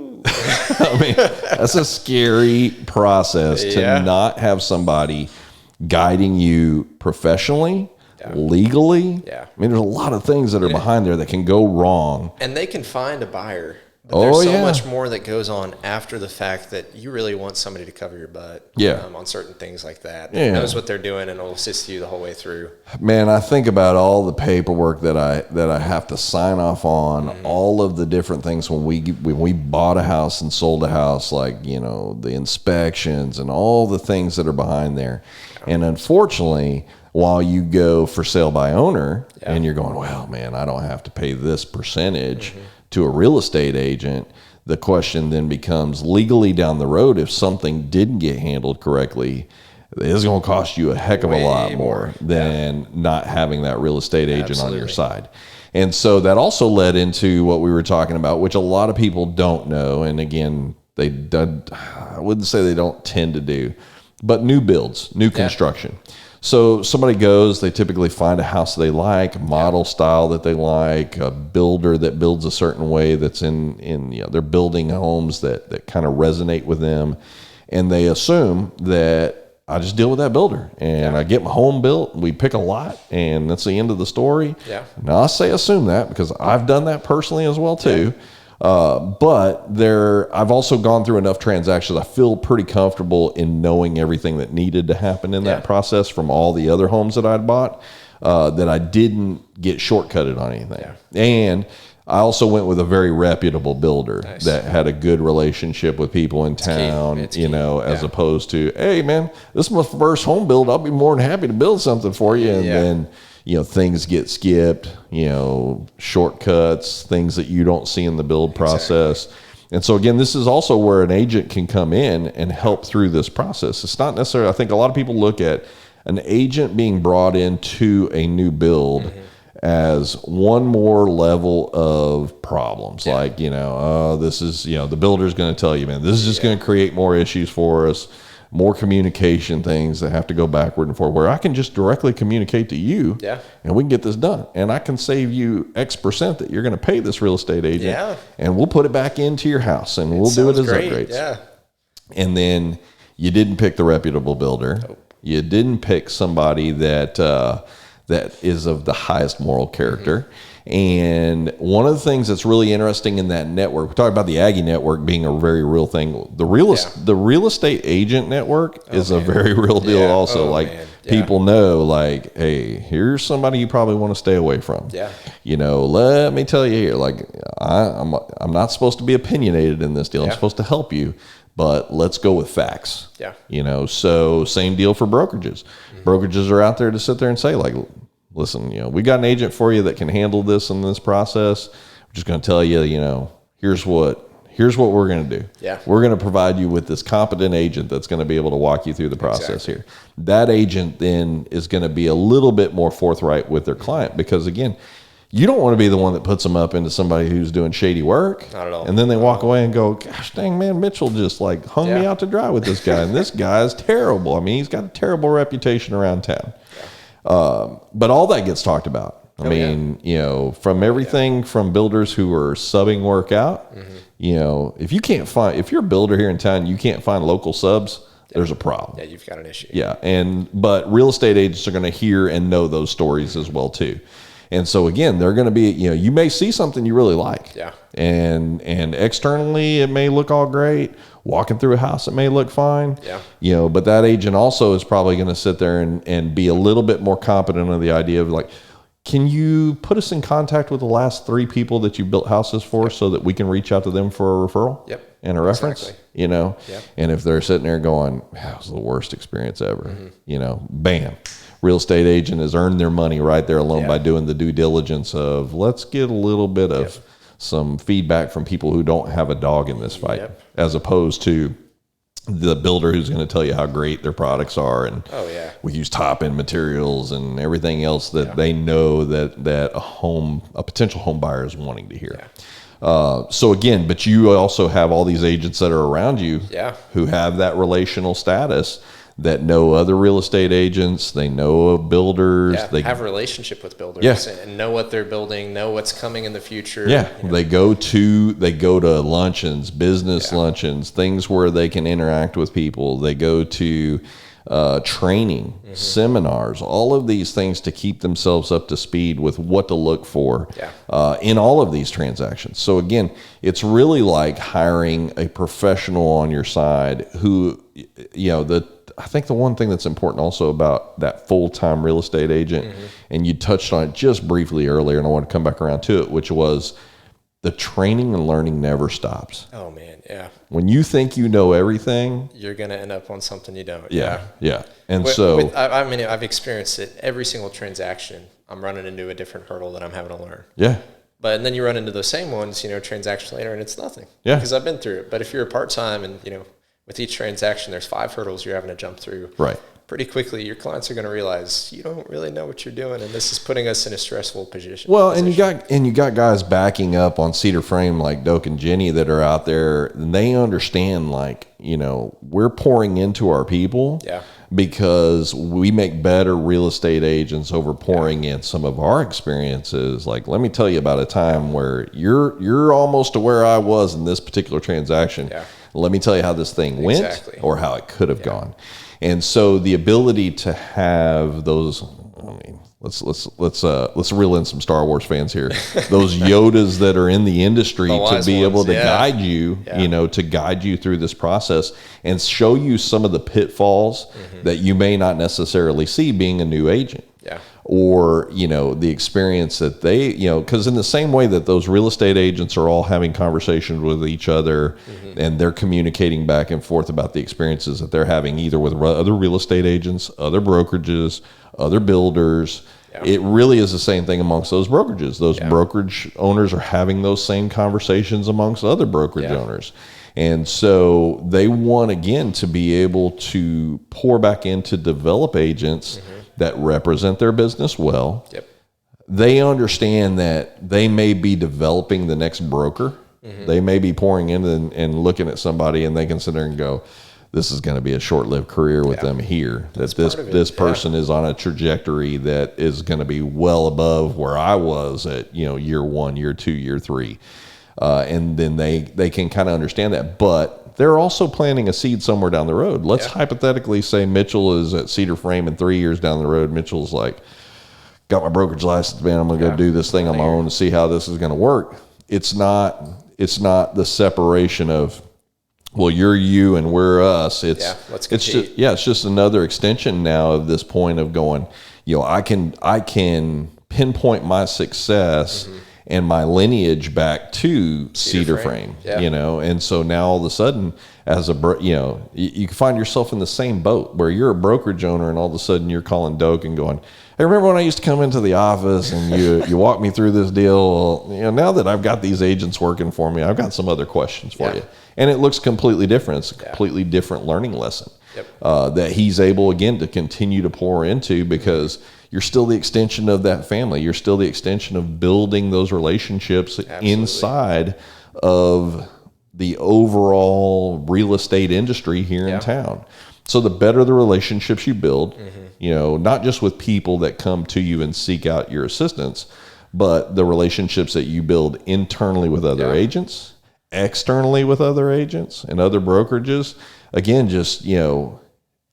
I mean, that's a scary process to not have somebody guiding you professionally, legally. I mean, there's a lot of things that are behind there that can go wrong. And they can find a buyer. But there's so much more that goes on after the fact that you really want somebody to cover your butt on certain things like that. Knows what they're doing and will assist you the whole way through. Man, I think about all the paperwork that I have to sign off on, all of the different things when we bought a house and sold a house, like, the inspections and all the things that are behind there. And unfortunately, while you go for sale by owner and you're going, well, man, I don't have to pay this percentage. to a real estate agent, the question then becomes legally down the road, if something didn't get handled correctly, it's going to cost you a heck of a lot more than not having that real estate agent on your side. And so that also led into what we were talking about, which a lot of people don't know. And again, I wouldn't say they don't tend to do, but new builds, new construction. So somebody goes, they typically find a house they like, model style that they like, a builder that builds a certain way that's in they're building homes that kind of resonate with them. And they assume that I just deal with that builder and I get my home built. We pick a lot and that's the end of the story. Yeah. Now I say assume that because I've done that personally as well too. But I've also gone through enough transactions. I feel pretty comfortable in knowing everything that needed to happen in that process from all the other homes that I'd bought, that I didn't get shortcutted on anything. Yeah. And I also went with a very reputable builder that had a good relationship with people in town, as opposed to, hey man, this is my first home build. I'll be more than happy to build something for you. And then, things get skipped, shortcuts, things that you don't see in the build process. And so again, this is also where an agent can come in and help through this process. It's not necessarily, I think a lot of people look at an agent being brought into a new build as one more level of problems. Like, this is, the builder's going to tell you, man, this is just going to create more issues for us, more communication things that have to go backward and forward, where I can just directly communicate to you and we can get this done. And I can save you X percent that you're going to pay this real estate agent and we'll put it back into your house and we'll do it as upgrades. Yeah. And then you didn't pick the reputable builder. Nope. You didn't pick somebody that is of the highest moral character. And one of the things that's really interesting in that network, we talk about the Aggie network being a very real thing. The real estate agent network is a very real deal also. People know, like, hey, here's somebody you probably want to stay away from. Yeah. Let me tell you here, like, I'm not supposed to be opinionated in this deal. I'm supposed to help you, but let's go with facts. Yeah. So same deal for brokerages. Brokerages are out there to sit there and say, like, listen, we got an agent for you that can handle this in this process. We're just going to tell you, here's what we're going to do. Yeah. We're going to provide you with this competent agent that's going to be able to walk you through the process here. That agent then is going to be a little bit more forthright with their client, because again, you don't want to be the one that puts them up into somebody who's doing shady work. Not at all. And then they walk away and go, gosh dang, man, Mitchell just like hung me out to dry with this guy. And this guy is terrible. I mean, he's got a terrible reputation around town. But all that gets talked about. I mean, from everything from builders who are subbing work out, if you're a builder here in town, you can't find local subs, there's a problem. Yeah, you've got an issue. Yeah. But real estate agents are going to hear and know those stories as well too. And so again, they're going to be, you may see something you really like. Yeah. And externally it may look all great. Walking through a house, it may look fine. Yeah. But that agent also is probably going to sit there and be a little bit more competent on the idea of like, can you put us in contact with the last 3 people that you built houses for so that we can reach out to them for a referral? Yep. And a reference? Exactly. Yep. And if they're sitting there going, that was the worst experience ever, bam. Real estate agent has earned their money right there alone by doing the due diligence of let's get a little bit of some feedback from people who don't have a dog in this fight, as opposed to the builder who's going to tell you how great their products are and we use top end materials and everything else that they know that a potential home buyer is wanting to hear. So again, but you also have all these agents that are around you who have that relational status, that know other real estate agents, they know of builders. They have a relationship with builders and know what they're building, know what's coming in the future. Yeah, they go to luncheons, business luncheons, things where they can interact with people. They go to training, seminars, all of these things to keep themselves up to speed with what to look for in all of these transactions. So again, it's really like hiring a professional on your side who, I think the one thing that's important also about that full-time real estate agent, and you touched on it just briefly earlier, and I want to come back around to it, which was the training and learning never stops. Oh man, yeah. When you think you know everything, you're going to end up on something you don't. Yeah. And I've experienced it every single transaction. I'm running into a different hurdle that I'm having to learn. Yeah. But and then you run into those same ones, transaction later, and it's nothing. Yeah. Because I've been through it. But if you're a part-time and, with each transaction, there's 5 hurdles you're having to jump through. Right. Pretty quickly, your clients are going to realize you don't really know what you're doing, and this is putting us in a stressful position. Well, and you got guys backing up on Cedar Frame like Doak and Jenny that are out there, and they understand we're pouring into our people. Yeah. Because we make better real estate agents over pouring in some of our experiences. Like, let me tell you about a time where you're almost to where I was in this particular transaction. Yeah. Let me tell you how this thing went or how it could have gone. And so the ability to have those, let's reel in some Star Wars fans here. Those Yodas that are in the industry to be able to guide you, to guide you through this process and show you some of the pitfalls that you may not necessarily see being a new agent. Yeah. Or, the experience that they, because in the same way that those real estate agents are all having conversations with each other and they're communicating back and forth about the experiences that they're having either with other real estate agents, other brokerages, other builders. Yeah. It really is the same thing amongst those brokerages. Those brokerage owners are having those same conversations amongst other brokerage owners. And so they want, again, to be able to pour back in to develop agents that represent their business well. Yep. They understand that they may be developing the next broker. They may be pouring in and looking at somebody and they can sit there and go, this is going to be a short-lived career with them here. That this person is on a trajectory that is going to be well above where I was at, year 1, year 2, year 3. And then they can kind of understand that. But they're also planting a seed somewhere down the road. Let's hypothetically say Mitchell is at Cedar Frame and 3 years down the road, Mitchell's like, got my brokerage license, man, I'm going to go do this thing on my own and see how this is going to work. It's not the separation of, well, you're you and we're us. Let's compete. It's just another extension now of this point of going, I can pinpoint my success and my lineage back to Cedar Frame. And so now all of a sudden, as you can find yourself in the same boat where you're a brokerage owner and all of a sudden you're calling Doak and going, hey, remember when I used to come into the office and you walk me through this deal? Well, now that I've got these agents working for me, I've got some other questions for you. And it looks completely different. It's a completely different learning lesson that he's able, again, to continue to pour into because you're still the extension of that family. You're still the extension of building those relationships inside of the overall real estate industry here in town. So the better the relationships you build, not just with people that come to you and seek out your assistance, but the relationships that you build internally with other agents, externally with other agents and other brokerages. Again, just,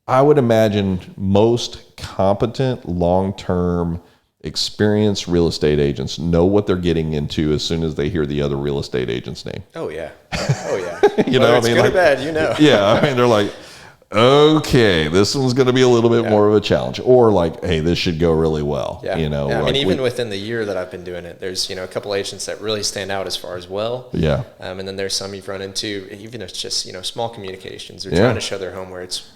I would imagine most competent, long-term, experienced real estate agents know what they're getting into as soon as they hear the other real estate agent's name. Oh, yeah. You know what I mean? Good or bad, Yeah, they're like, okay, this one's going to be a little bit more of a challenge. Or like, hey, this should go really well. Yeah. Even within the year that I've been doing it, there's, a couple agents that really stand out as far as well. Yeah. And then there's some you've run into, even if it's just, small communications. They're trying to show their home where it's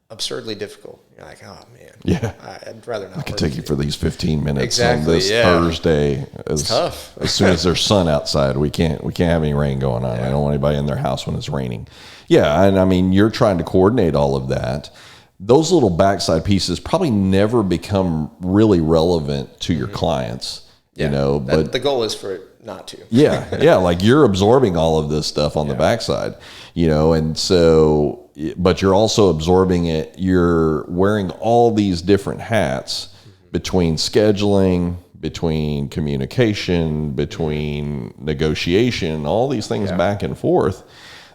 absurdly difficult. You're like, oh man, I'd rather not. I could take you for these 15 minutes on this Thursday. It's tough. As soon as there's sun outside, we can't have any rain going on. I don't want anybody in their house when it's raining. Yeah, and you're trying to coordinate all of that. Those little backside pieces probably never become really relevant to your clients. But the goal is for it not to. Like you're absorbing all of this stuff on the backside, and so. But you're also absorbing it. You're wearing all these different hats between scheduling, between communication, between negotiation, all these things back and forth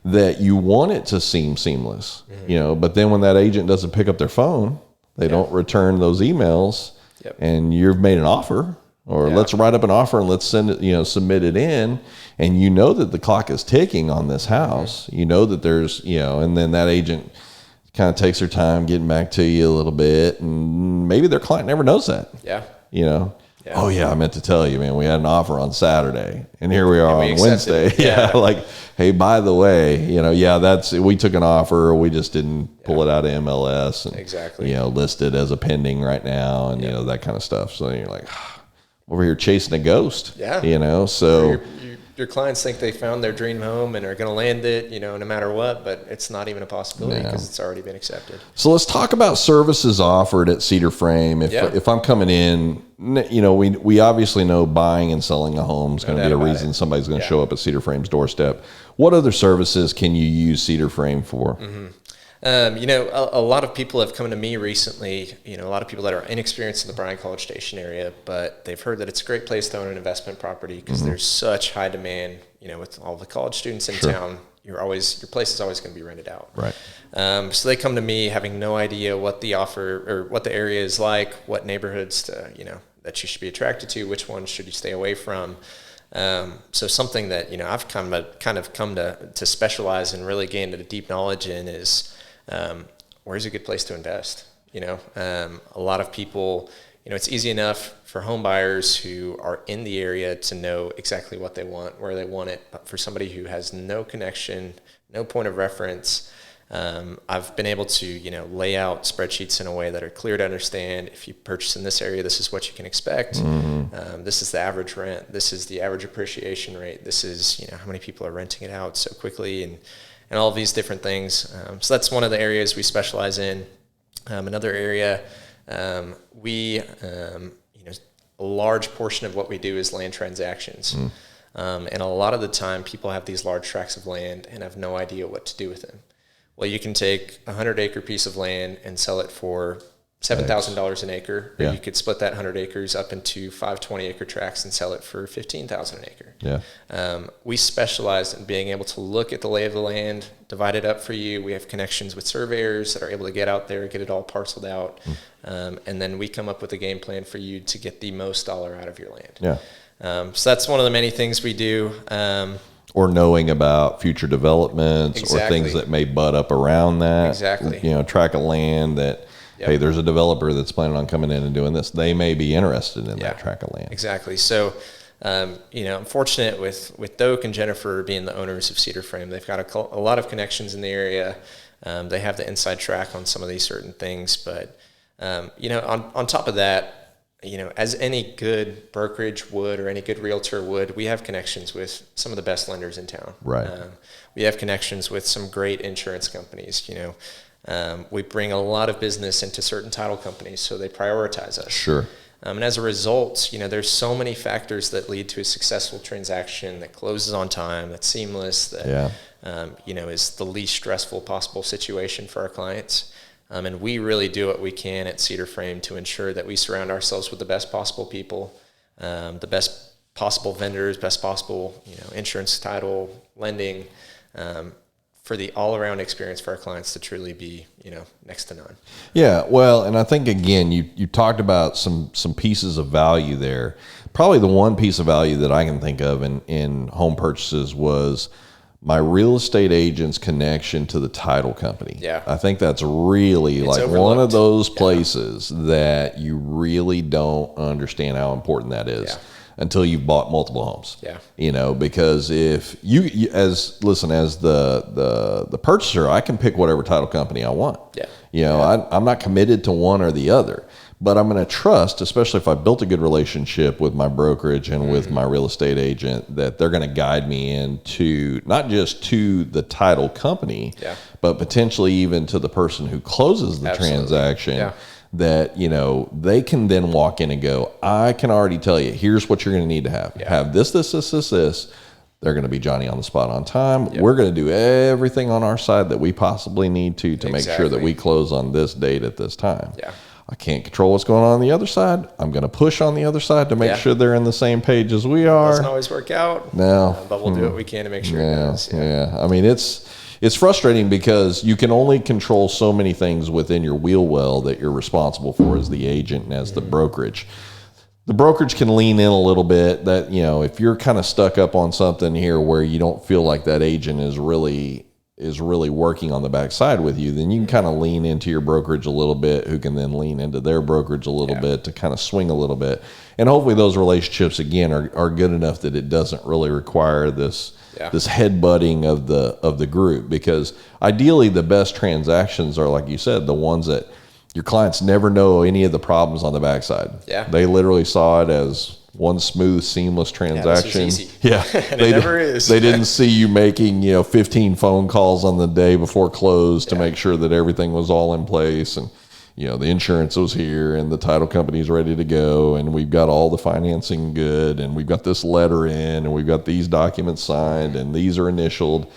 that you want it to seem seamless, but then when that agent doesn't pick up their phone, they don't return those emails and you've made an offer or let's write up an offer and let's send it, submit it in. And that the clock is ticking on this house, that there's, and then that agent kind of takes their time getting back to you a little bit. And maybe their client never knows that. Oh yeah, I meant to tell you, man, we had an offer on Saturday and here we are on Wednesday. Like, hey, by the way, we took an offer. We just didn't pull it out of MLS and, list it as a pending right now and, that kind of stuff. So you're like, over here chasing a ghost. Yeah. You know, so your clients think they found their dream home and are going to land it, you know, no matter what, but it's not even a possibility because it's already been accepted. So let's talk about services offered at Cedar Frame. If I'm coming in, you know, we obviously know buying and selling a home is going to be a reason somebody's going to show up at Cedar Frame's doorstep. What other services can you use Cedar Frame for? You know, a lot of people have come to me recently, you know, a lot of people that are inexperienced in the Bryan College Station area, but they've heard that it's a great place to own an investment property because there's such high demand, you know, with all the college students in town, your place is always going to be rented out. Right. So they come to me having no idea what the offer or what the area is like, what neighborhoods that you should be attracted to, which ones should you stay away from. So something that, you know, I've kind of come to specialize and really gain a deep knowledge in is, where's a good place to invest? You know, a lot of people, you know, it's easy enough for home buyers who are in the area to know exactly what they want, where they want it. But for somebody who has no connection, no point of reference, I've been able to, you know, lay out spreadsheets in a way that are clear to understand. If you purchase in this area, this is what you can expect. This is the average rent. This is the average appreciation rate. This is, you know, how many people are renting it out so quickly and all of these different things. So that's one of the areas we specialize in. Another area, you know, a large portion of what we do is land transactions. And a lot of the time people have these large tracts of land and have no idea what to do with them. Well, you can take a 100-acre piece of land and sell it for $7,000 an acre, or you could split that 100 acres up into 5 20-acre tracts and sell it for $15,000 an acre. We specialize in being able to look at the lay of the land, divide it up for you. We have connections with surveyors that are able to get out there, get it all parceled out, and then we come up with a game plan for you to get the most dollar out of your land. So that's one of the many things we do. Or knowing about future developments or things that may butt up around that. You know, tract of land that, hey, there's a developer that's planning on coming in and doing this. They may be interested in that tract of land. So, you know, I'm fortunate with Doak and Jennifer being the owners of Cedar Frame. They've got a lot of connections in the area. They have the inside track on some of these certain things. But, you know, on top of that, you know, as any good brokerage would or any good realtor would, we have connections with some of the best lenders in town. We have connections with some great insurance companies, you know. We bring a lot of business into certain title companies, so they prioritize us. And as a result, you know, there's so many factors that lead to a successful transaction that closes on time, that's seamless, that, you know, is the least stressful possible situation for our clients. And we really do what we can at Cedar Frame to ensure that we surround ourselves with the best possible people, the best possible vendors, best possible, you know, insurance, title, lending, for the all-around experience for our clients to truly be, you know, next to none. Well, and I think, again, you talked about some pieces of value there. Probably the one piece of value that I can think of in home purchases was my real estate agent's connection to the title company. I think that's really it's like overlooked. One of those places that you really don't understand how important that is until you've bought multiple homes. You know, because if you as the purchaser, I can pick whatever title company I want. You know, I'm not committed to one or the other. But I'm going to trust, especially if I built a good relationship with my brokerage and with my real estate agent, that they're going to guide me into not just to the title company, but potentially even to the person who closes the transaction. That, you know, they can then walk in and go, I can already tell you, here's what you're going to need to have. Have this. They're going to be Johnny on the spot on time. We're going to do everything on our side that we possibly need to make sure that we close on this date at this time. I can't control what's going on the other side. I'm going to push on the other side to make sure they're in the same page as we are. Doesn't always work out. But we'll do what we can to make sure it does. I mean, it's frustrating because you can only control so many things within your wheel well that you're responsible for as the agent and as the brokerage. The brokerage can lean in a little bit that, you know, if you're kind of stuck up on something here where you don't feel like that agent is really working on the backside with you, then you can kind of lean into your brokerage a little bit, who can then lean into their brokerage a little bit to kind of swing a little bit. And hopefully those relationships, again, are good enough that it doesn't really require this headbutting of the group, because ideally the best transactions are, like you said, the ones that your clients never know any of the problems on the backside. They literally saw it as one smooth, seamless transaction. Yeah, this is easy. Yeah, and it never is. They didn't see you making 15 phone calls on the day before close to make sure that everything was all in place, and the insurance was here, and the title company's ready to go, and we've got all the financing good, and we've got this letter in, and we've got these documents signed, and these are initialed.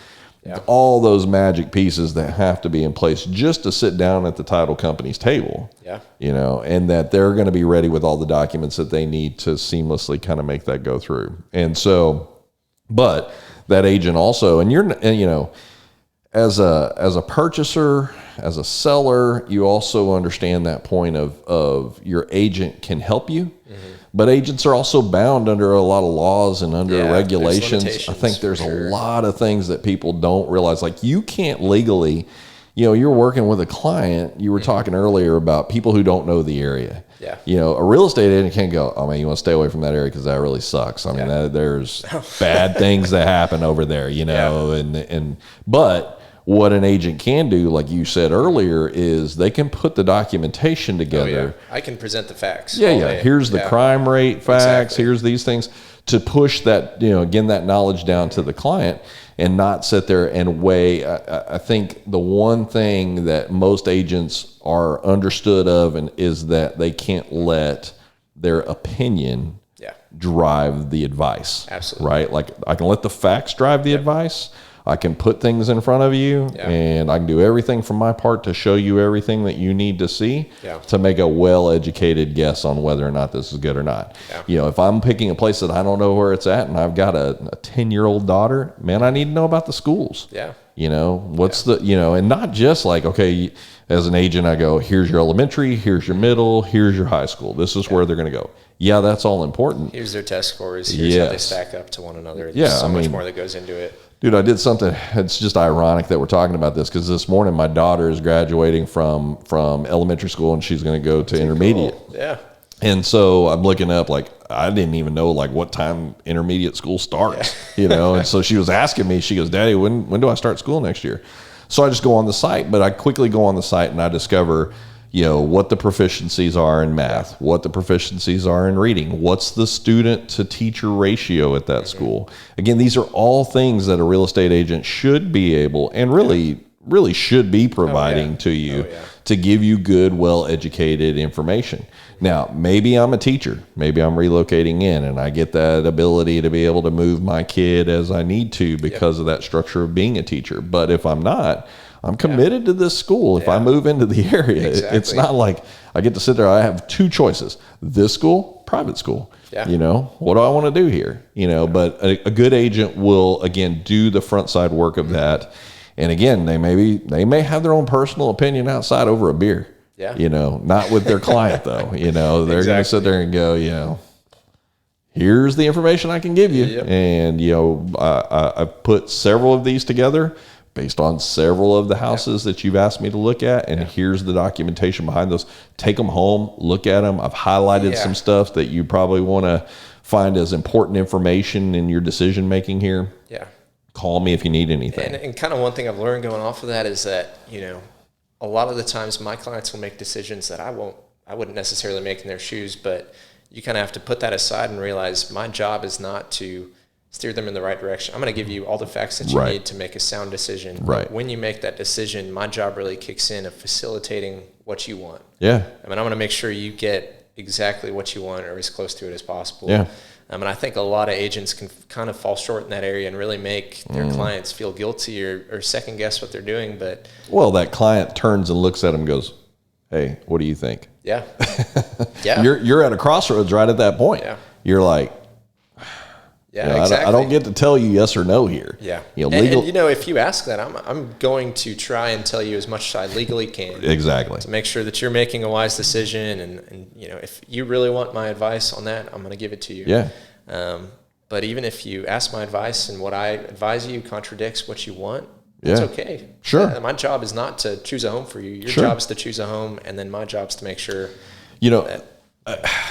Yeah. All those magic pieces that have to be in place just to sit down at the title company's table. Yeah. And that they're going to be ready with all the documents that they need to seamlessly kind of make that go through. And so, but that agent also, as a purchaser, as a seller, you also understand that point of your agent can help you. Mm-hmm. But agents are also bound under a lot of laws and under regulations. I think there's a lot of things that people don't realize. Like, you can't legally, you're working with a client. You were talking earlier about people who don't know the area. Yeah. A real estate agent can't go, oh man, you want to stay away from that area because that really sucks. I mean, there's bad things that happen over there, but what an agent can do, like you said earlier, is they can put the documentation together. Oh, yeah. I can present the facts. Yeah. Here's the crime rate facts. Exactly. Here's these things to push that, again, that knowledge down to the client and not sit there and weigh. I think the one thing that most agents are understood of is that they can't let their opinion drive the advice. Absolutely. Right? Like, I can let the facts drive the advice. I can put things in front of you, and I can do everything from my part to show you everything that you need to see to make a well-educated guess on whether or not this is good or not. Yeah. If I'm picking a place that I don't know where it's at and I've got a 10-year-old daughter, man, I need to know about the schools. Yeah. What's and not just like, okay, as an agent, I go, here's your elementary, here's your middle, here's your high school. This is where they're going to go. Yeah, that's all important. Here's their test scores. Here's how they stack up to one another. There's so much more that goes into it. Dude, I did something. It's just ironic that we're talking about this because this morning my daughter is graduating from elementary school and she's going to go to intermediate. Cool. Yeah. And so I'm looking up, like, I didn't even know like what time intermediate school starts, And so she was asking me, she goes, Daddy, when do I start school next year? So I just go on the site, but I quickly go on the site and I discover, what the proficiencies are in math, what the proficiencies are in reading, what's the student to teacher ratio at that school. Again, these are all things that a real estate agent should be able and really should be providing to you to give you good, well-educated information. Now, maybe I'm a teacher, maybe I'm relocating in and I get that ability to be able to move my kid as I need to because of that structure of being a teacher. But if I'm not, I'm committed to this school. If I move into the area, it's not like I get to sit there. I have two choices: this school, private school. Yeah. What do I want to do here? But a good agent will, again, do the front side work of that. And again, they may have their own personal opinion outside over a beer. Yeah. Not with their client though. They're going to sit there and go, here's the information I can give you. Yep. And, I've put several of these together based on several of the houses that you've asked me to look at. And here's the documentation behind those. Take them home, look at them. I've highlighted some stuff that you probably want to find as important information in your decision-making here. Yeah. Call me if you need anything. And kind of one thing I've learned going off of that is that, a lot of the times my clients will make decisions that I wouldn't necessarily make in their shoes, but you kind of have to put that aside and realize my job is not to steer them in the right direction. I'm going to give you all the facts that you need to make a sound decision. Right. When you make that decision, my job really kicks in of facilitating what you want. Yeah. I mean, I'm going to make sure you get exactly what you want or as close to it as possible. Yeah. And I think a lot of agents can kind of fall short in that area and really make their clients feel guilty or second guess what they're doing. But that client turns and looks at them and goes, hey, what do you think? Yeah. Yeah. You're at a crossroads right at that point. Yeah. You're like, exactly. I don't get to tell you yes or no here. Yeah. And if you ask that, I'm going to try and tell you as much as I legally can. Exactly. To make sure that you're making a wise decision. And if you really want my advice on that, I'm going to give it to you. Yeah. But even if you ask my advice and what I advise you contradicts what you want, it's okay. Sure. My job is not to choose a home for you. Your job is to choose a home, and then my job is to make sure that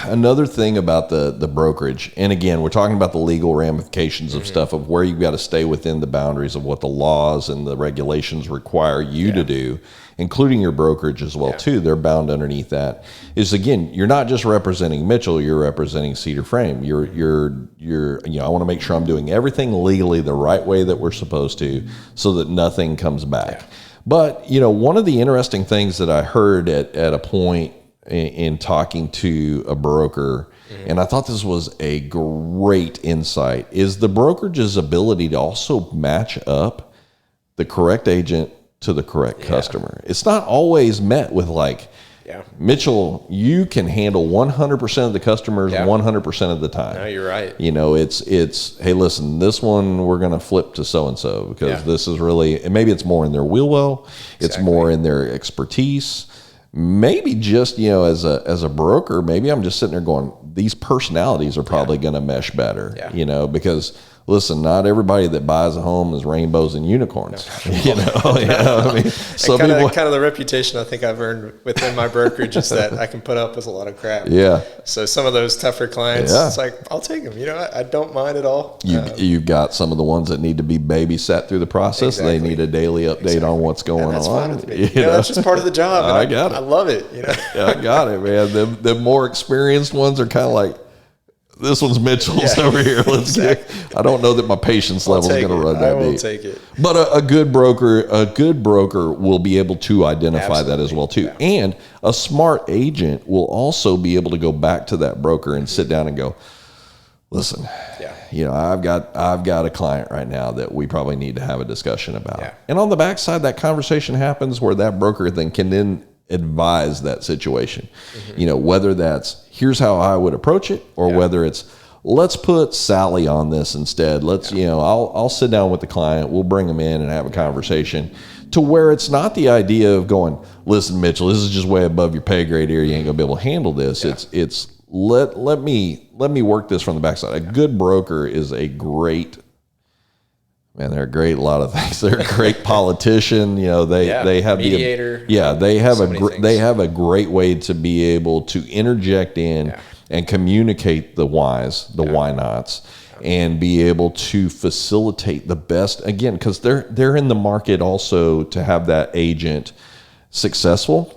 Another thing about the brokerage, and again, we're talking about the legal ramifications of stuff of where you've got to stay within the boundaries of what the laws and the regulations require you to do, including your brokerage as well too. They're bound underneath that. Is again, you're not just representing Mitchell, you're representing Cedar Frame. You're I want to make sure I'm doing everything legally the right way that we're supposed to, so that nothing comes back. But one of the interesting things that I heard at a point in talking to a broker, and I thought this was a great insight, is the brokerage's ability to also match up the correct agent to the correct customer. It's not always met with like, Mitchell, you can handle 100% of the customers 100% of the time. No, you're right. It's hey, listen, this one we're going to flip to so-and-so because this is really, and maybe it's more in their wheel well, it's more in their expertise. Maybe just, as a broker, maybe I'm just sitting there going, these personalities are probably going to mesh better, because listen, not everybody that buys a home is rainbows and unicorns. I mean, some kind people, of the reputation I think I've earned within my brokerage is that I can put up with a lot of crap. So some of those tougher clients, it's like, I'll take them. I don't mind at all. You've got some of the ones that need to be babysat through the process. They need a daily update on what's going on. Fine with me. That's just part of the job. I got it. I love it. I got it, man. The more experienced ones are kind of like, this one's Mitchell's over here. Let's get. I don't know that my patience level is going to run that deep. I will take it. But a good broker will be able to identify that as well too. Yeah. And a smart agent will also be able to go back to that broker and sit down and go, listen, I've got a client right now that we probably need to have a discussion about. Yeah. And on the backside, that conversation happens where that broker can advise that situation. Whether that's here's how I would approach it, or whether it's let's put Sally on this instead. Let's I'll sit down with the client, we'll bring them in and have a conversation, to where it's not the idea of going, listen, Mitchell, this is just way above your pay grade here, you ain't gonna be able to handle this. It's let me work this from the backside. A good broker is a great, man, they're great at a lot of things. They're a great politician. They have mediator. They have a great way to be able to interject in and communicate the whys, the why nots, and be able to facilitate the best, again, because they're in the market also to have that agent successful.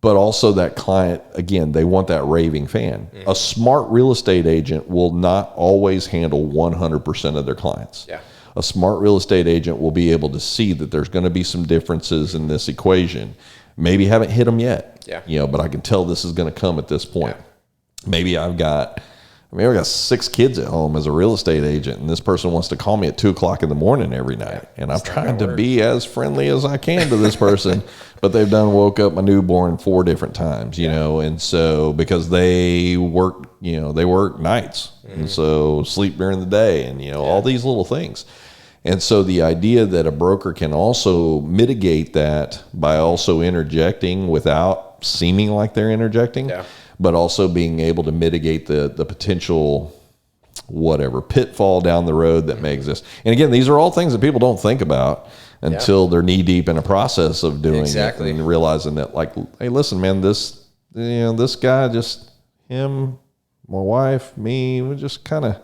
But also that client, again, they want that raving fan. A smart real estate agent will not always handle 100% of their clients. A smart real estate agent will be able to see that there's going to be some differences in this equation. Maybe haven't hit them yet, but I can tell this is going to come at this point. Maybe I've got 6 kids at home as a real estate agent, and this person wants to call me at 2:00 in the morning every night. And I'm trying to be as friendly as I can to this person, but they've woke up my newborn 4 different times, and so because they work, they work nights and so sleep during the day and, all these little things. And so the idea that a broker can also mitigate that by also interjecting without seeming like they're interjecting, but also being able to mitigate the potential pitfall down the road that may exist. And again, these are all things that people don't think about until they're knee deep in a process of doing it and realizing that, like, hey, listen, man, this guy, just him, my wife, me, we just kind of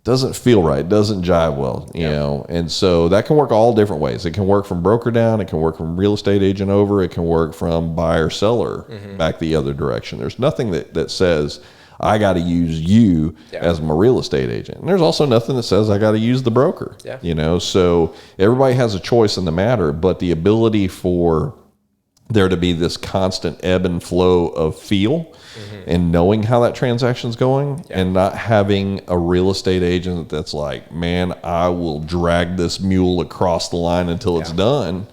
doesn't feel right, doesn't jive well, you know. And so that can work all different ways. It can work from broker down, it can work from real estate agent over, it can work from buyer seller back the other direction. There's nothing that says I got to use you as my real estate agent. And there's also nothing that says I got to use the broker, you know. So everybody has a choice in the matter, but the ability for there to be this constant ebb and flow of feel and knowing how that transaction's going and not having a real estate agent that's like, man, I will drag this mule across the line until it's done,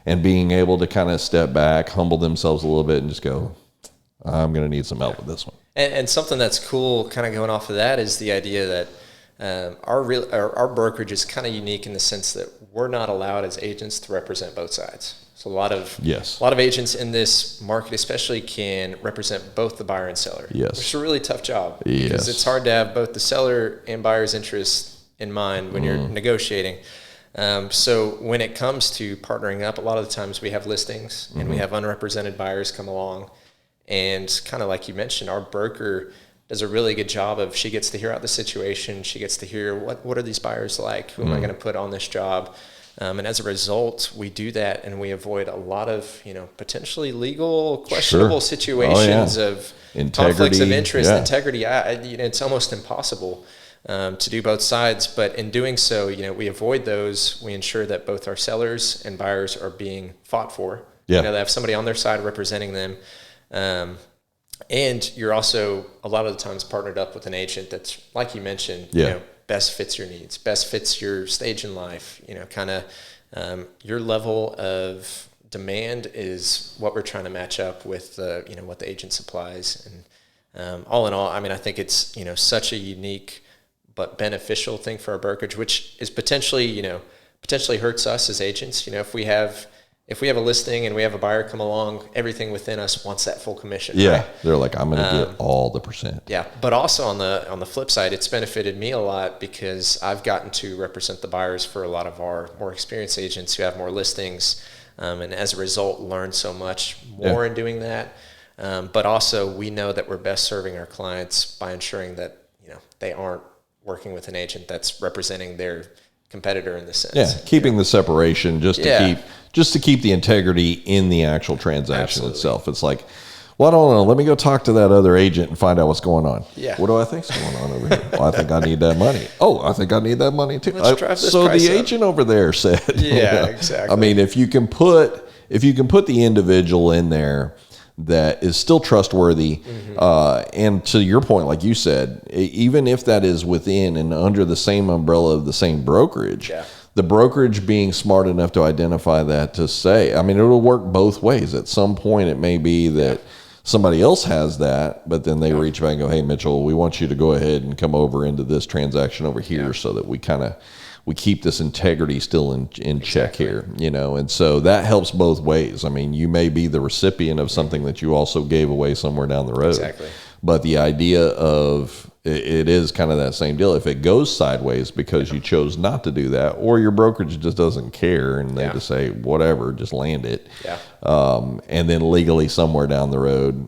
and being able to kind of step back, humble themselves a little bit and just go, I'm going to need some help with this one. And something that's cool kind of going off of that is the idea that our brokerage is kind of unique in the sense that we're not allowed as agents to represent both sides. So a lot of agents in this market especially can represent both the buyer and seller, which is a really tough job because it's hard to have both the seller and buyer's interests in mind when you're negotiating. So when it comes to partnering up, a lot of the times we have listings and we have unrepresented buyers come along, And kind of like you mentioned, our broker does a really good job of, she gets to hear out the situation. She gets to hear what are these buyers like? Who am I going to put on this job? And as a result, we do that, and we avoid a lot of, potentially legal, questionable situations of integrity, conflicts of interest, integrity. It's almost impossible to do both sides. But in doing so, we avoid those. We ensure that both our sellers and buyers are being fought for. They have somebody on their side representing them. And you're also a lot of the times partnered up with an agent that's, like you mentioned, best fits your needs, best fits your stage in life, your level of demand is what we're trying to match up with, what the agent supplies. And all in all, I think it's, such a unique but beneficial thing for our brokerage, which is potentially hurts us as agents. If we have a listing and we have a buyer come along, everything within us wants that full commission. Right? They're like, I'm going to get all the percent. Yeah, but also on the flip side, it's benefited me a lot because I've gotten to represent the buyers for a lot of our more experienced agents who have more listings, and as a result, learn so much more in doing that. But also, we know that we're best serving our clients by ensuring that they aren't working with an agent that's representing their competitor in the sense. Yeah, keeping the separation just to keep the integrity in the actual transaction itself. It's like, well, I don't know. Let me go talk to that other agent and find out what's going on. Yeah. What do I think's going on over here? Well, I think I need that money. Oh, I think I need that money too. Let's drive this so price the up. agent over there said, exactly. If you can put the individual in there that is still trustworthy, and to your point, like you said, even if that is within and under the same umbrella of the same brokerage, the brokerage being smart enough to identify that, to say, it'll work both ways. At some point, it may be that somebody else has that, but then they reach back and go, hey, Mitchell, we want you to go ahead and come over into this transaction over here so that we keep this integrity still in check here, and so that helps both ways. You may be the recipient of something that you also gave away somewhere down the road. Exactly. But the idea of it is kind of that same deal. If it goes sideways because you chose not to do that, or your brokerage just doesn't care and they just say, whatever, just land it. And then legally somewhere down the road,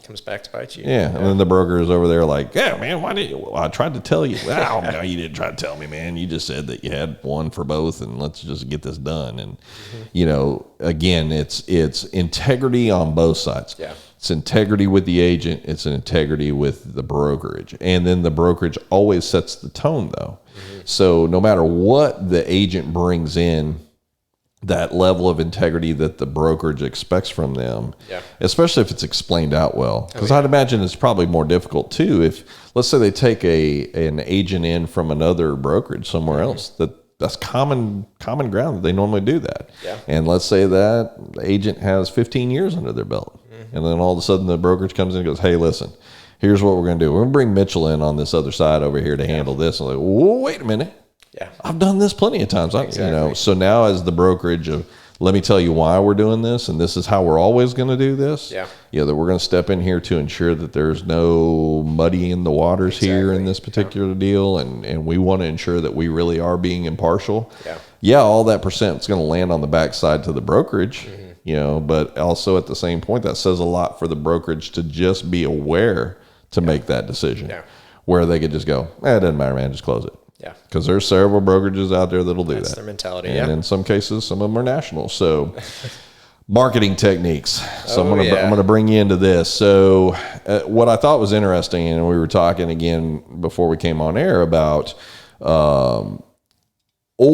comes back to bite you. And then the broker is over there like, yeah, man, why did you? Well, I tried to tell you. Well, no, you didn't try to tell me, man. You just said that you had one for both, and let's just get this done. And again, it's integrity on both sides. It's integrity with the agent. It's an integrity with the brokerage. And then the brokerage always sets the tone, though. So no matter what the agent brings in, that level of integrity that the brokerage expects from them, especially if it's explained out well. Because I'd imagine it's probably more difficult, too, if, let's say they take an agent in from another brokerage somewhere else, that's common ground that they normally do that. And let's say that the agent has 15 years under their belt. And then all of a sudden the brokerage comes in and goes, hey, listen, here's what we're going to do. We're going to bring Mitchell in on this other side over here to handle this. And like, whoa, wait a minute. I've done this plenty of times. So now as the brokerage of, let me tell you why we're doing this, and this is how we're always going to do this. That we're going to step in here to ensure that there's no muddy in the waters here in this particular deal, and we want to ensure that we really are being impartial. All that percent is going to land on the backside to the brokerage, but also at the same point, that says a lot for the brokerage to just be aware to make that decision, where they could just go, it doesn't matter, man, just close it. Because there's several brokerages out there that'll do that. That's their mentality, and in some cases, some of them are national. So marketing techniques. So I'm going to bring you into this. So what I thought was interesting, and we were talking again before we came on air about old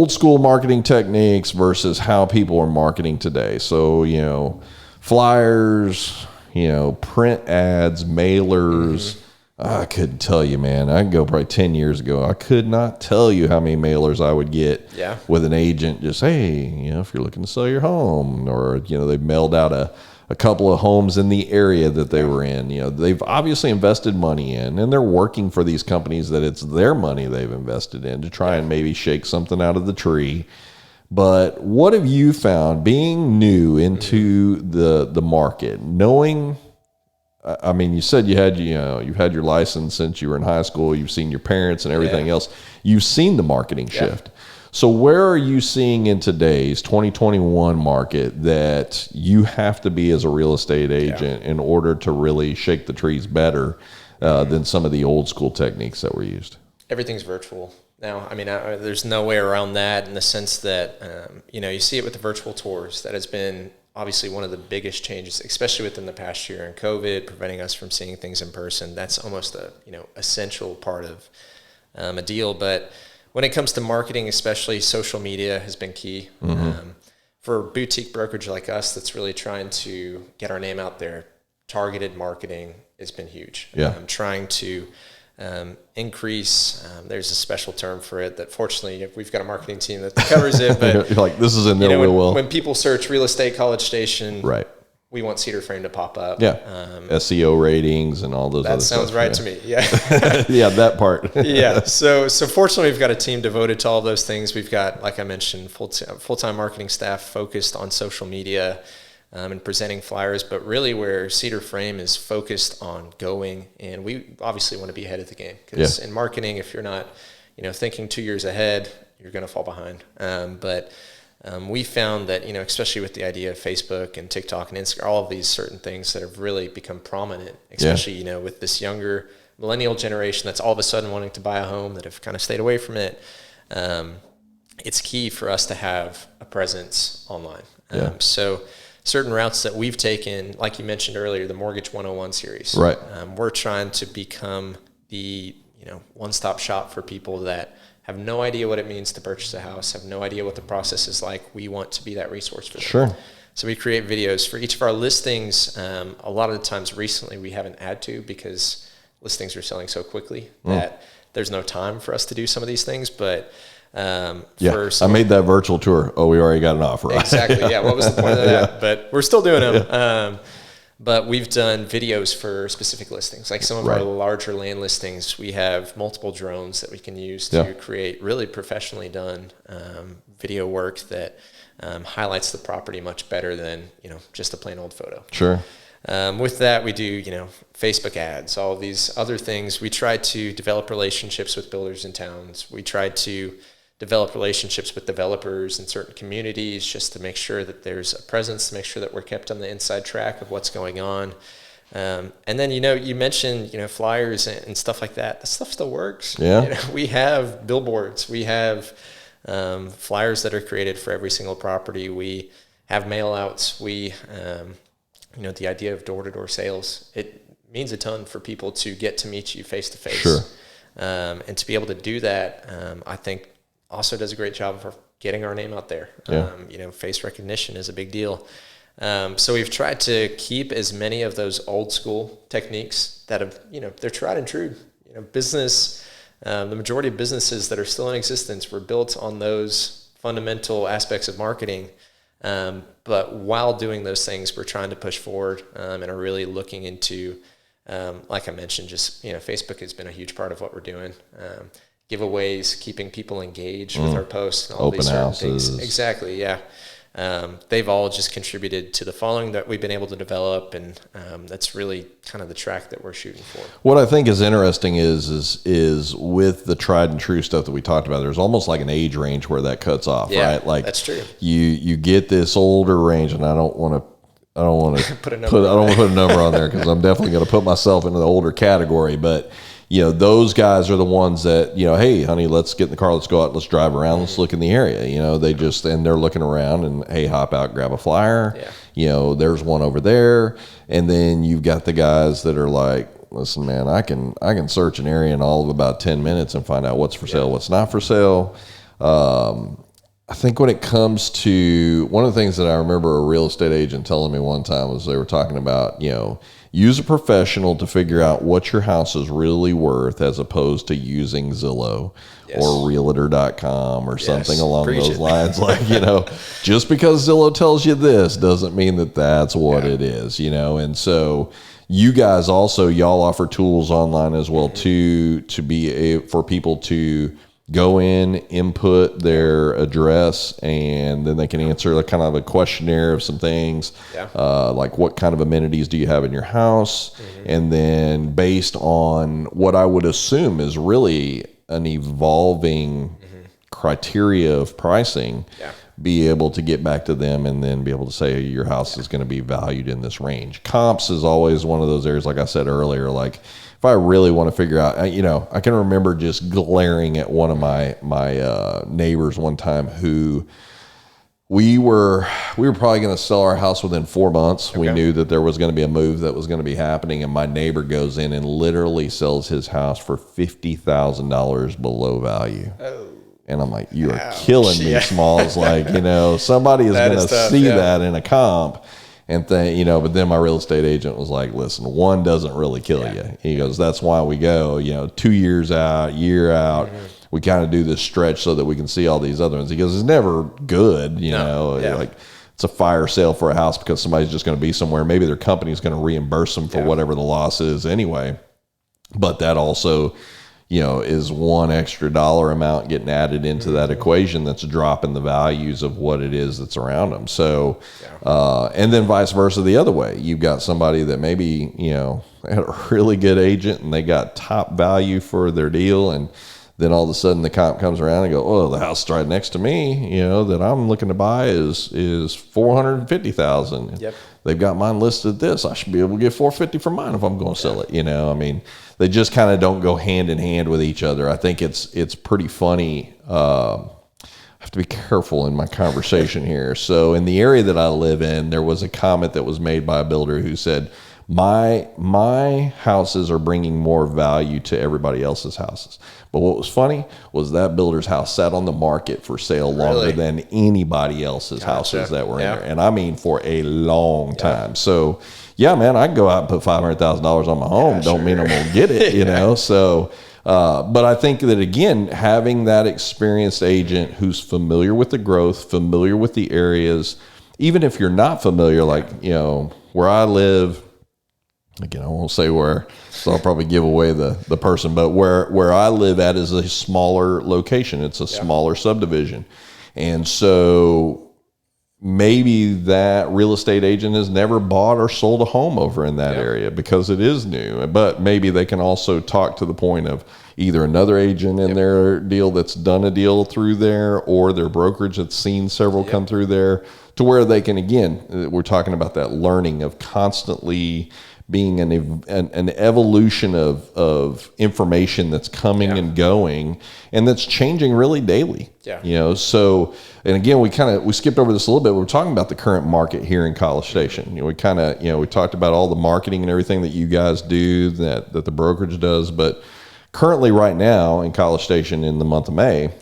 school marketing techniques versus how people are marketing today. So, flyers, print ads, mailers. I couldn't tell you, man. I can go probably 10 years ago. I could not tell you how many mailers I would get with an agent. Just, hey, if you're looking to sell your home, or, they've mailed out a couple of homes in the area that they were in. They've obviously invested money in, and they're working for these companies that it's their money they've invested in to try and maybe shake something out of the tree. But what have you found being new into the market, knowing? You said you've had your license since you were in high school. You've seen your parents and everything else. You've seen the marketing shift. So where are you seeing in today's 2021 market that you have to be as a real estate agent in order to really shake the trees better than some of the old school techniques that were used? Everything's virtual now. I mean, there's no way around that, in the sense that, you see it with the virtual tours. That has been obviously one of the biggest changes, especially within the past year, and COVID preventing us from seeing things in person. That's almost a, essential part of a deal. But when it comes to marketing, especially social media has been key. For a boutique brokerage like us that's really trying to get our name out there, targeted marketing has been huge. Trying to increase, there's a special term for it that fortunately we've got a marketing team that covers it. But you're like, this is in there real well. When people search real estate College Station, right, we want Cedar Frame to pop up. SEO ratings and all those other stuff. That sounds right to me. Yeah. Yeah, that part. So fortunately, we've got a team devoted to all of those things. We've got, like I mentioned, full-time marketing staff focused on social media and presenting flyers. But really where Cedar Frame is focused on going, and we obviously want to be ahead of the game. Because in marketing, if you're not thinking 2 years ahead, you're going to fall behind. We found that, especially with the idea of Facebook and TikTok and Instagram, all of these certain things that have really become prominent, especially, with this younger millennial generation that's all of a sudden wanting to buy a home, that have kind of stayed away from it. It's key for us to have a presence online. So certain routes that we've taken, like you mentioned earlier, the Mortgage 101 series, right? We're trying to become the, one-stop shop for people that have no idea what it means to purchase a house, have no idea what the process is like. We want to be that resource for them. Sure. So we create videos for each of our listings. A lot of the times recently we haven't had to, because listings are selling so quickly that there's no time for us to do some of these things. But I made that virtual tour. Oh, we already got an offer. Exactly. Yeah. What was the point of that? But we're still doing them. But we've done videos for specific listings. Like some of our larger land listings, we have multiple drones that we can use to create really professionally done video work that highlights the property much better than, just a plain old photo. Sure. With that, we do, Facebook ads, all of these other things. We try to develop relationships with builders in towns. We try to develop relationships with developers in certain communities, just to make sure that there's a presence, to make sure that we're kept on the inside track of what's going on. And then, you mentioned, flyers and stuff like that. That stuff still works. Yeah. We have billboards. We have flyers that are created for every single property. We have mail outs. We, the idea of door-to-door sales, it means a ton for people to get to meet you face to face. Sure. And to be able to do that, I think also does a great job of getting our name out there. Face recognition is a big deal. So we've tried to keep as many of those old school techniques that have, they're tried and true. Business, the majority of businesses that are still in existence were built on those fundamental aspects of marketing. But while doing those things, we're trying to push forward and are really looking into, like I mentioned, just, Facebook has been a huge part of what we're doing. Giveaways, keeping people engaged with our posts, and all open these certain houses. Things. Exactly, yeah. They've all just contributed to the following that we've been able to develop, and that's really kind of the track that we're shooting for. What I think is interesting is with the tried and true stuff that we talked about, there's almost like an age range where that cuts off, right? Like that's true. You get this older range, and I don't want to put a number on there, because I'm definitely going to put myself into the older category, but those guys are the ones that, hey, honey, let's get in the car, let's go out, let's drive around, let's look in the area. They're looking around and, hey, hop out, grab a flyer. Yeah. There's one over there. And then you've got the guys that are like, listen, man, I can search an area in all of about 10 minutes and find out what's for sale, what's not for sale. I think when it comes to one of the things that I remember a real estate agent telling me one time was they were talking about, use a professional to figure out what your house is really worth, as opposed to using Zillow or Realtor.com or something along those lines. Like, just because Zillow tells you this doesn't mean that that's what it is, And so you guys also, y'all offer tools online as well to be for people to go in, input their address, and then they can answer kind of a questionnaire of some things, like what kind of amenities do you have in your house, and then based on what I would assume is really an evolving criteria of pricing, be able to get back to them and then be able to say your house is going to be valued in this range. Comps is always one of those areas, like I said earlier, like if I really want to figure out, you know, I can remember just glaring at one of my neighbors one time who we were probably going to sell our house within 4 months. Okay. We knew that there was going to be a move that was going to be happening, and my neighbor goes in and literally sells his house for $50,000 below value. Oh. And I'm like, you are killing me, Smalls. Like, you know, somebody is going to see that in a comp and think, you know, but then my real estate agent was like, listen, one doesn't really kill you. He goes, that's why we go, you know, 2 years out, year out. Mm-hmm. We kind of do this stretch so that we can see all these other ones. He goes, it's never good, you know, like it's a fire sale for a house because somebody's just going to be somewhere. Maybe their company's going to reimburse them for whatever the loss is anyway. But that also, you know, is one extra dollar amount getting added into that equation that's dropping the values of what it is that's around them. So, and then vice versa the other way. You've got somebody that maybe, you know, had a really good agent and they got top value for their deal, and then all of a sudden the comp comes around and go, oh, the house right next to me, you know, that I'm looking to buy is $450,000. Yep. They've got mine listed this. I should be able to get $450 for mine if I'm going to sell it. You know, I mean, they just kind of don't go hand in hand with each other. I think it's pretty funny. I have to be careful in my conversation here. So in the area that I live in, there was a comment that was made by a builder who said, my houses are bringing more value to everybody else's houses. But what was funny was that builder's house sat on the market for sale longer than anybody else's houses that were in there. And I mean for a long time. So, yeah, man, I can go out and put $500,000 on my home. Don't mean I'm going to get it, you know. So, but I think that, again, having that experienced agent who's familiar with the growth, familiar with the areas, even if you're not familiar, like, you know, where I live, again, I won't say where, so I'll probably give away the person, but where I live at is a smaller location. It's a smaller subdivision. And so maybe that real estate agent has never bought or sold a home over in that area because it is new. But maybe they can also talk to the point of either another agent in their deal that's done a deal through there, or their brokerage that's seen several come through there, to where they can, again, we're talking about that learning of constantly being an evolution of information that's coming and going, and that's changing really daily. You know, so, and again, we skipped over this a little bit. We're talking about the current market here in College Station. You know, we talked about all the marketing and everything that you guys do, that the brokerage does, but currently right now in College Station in the month of May,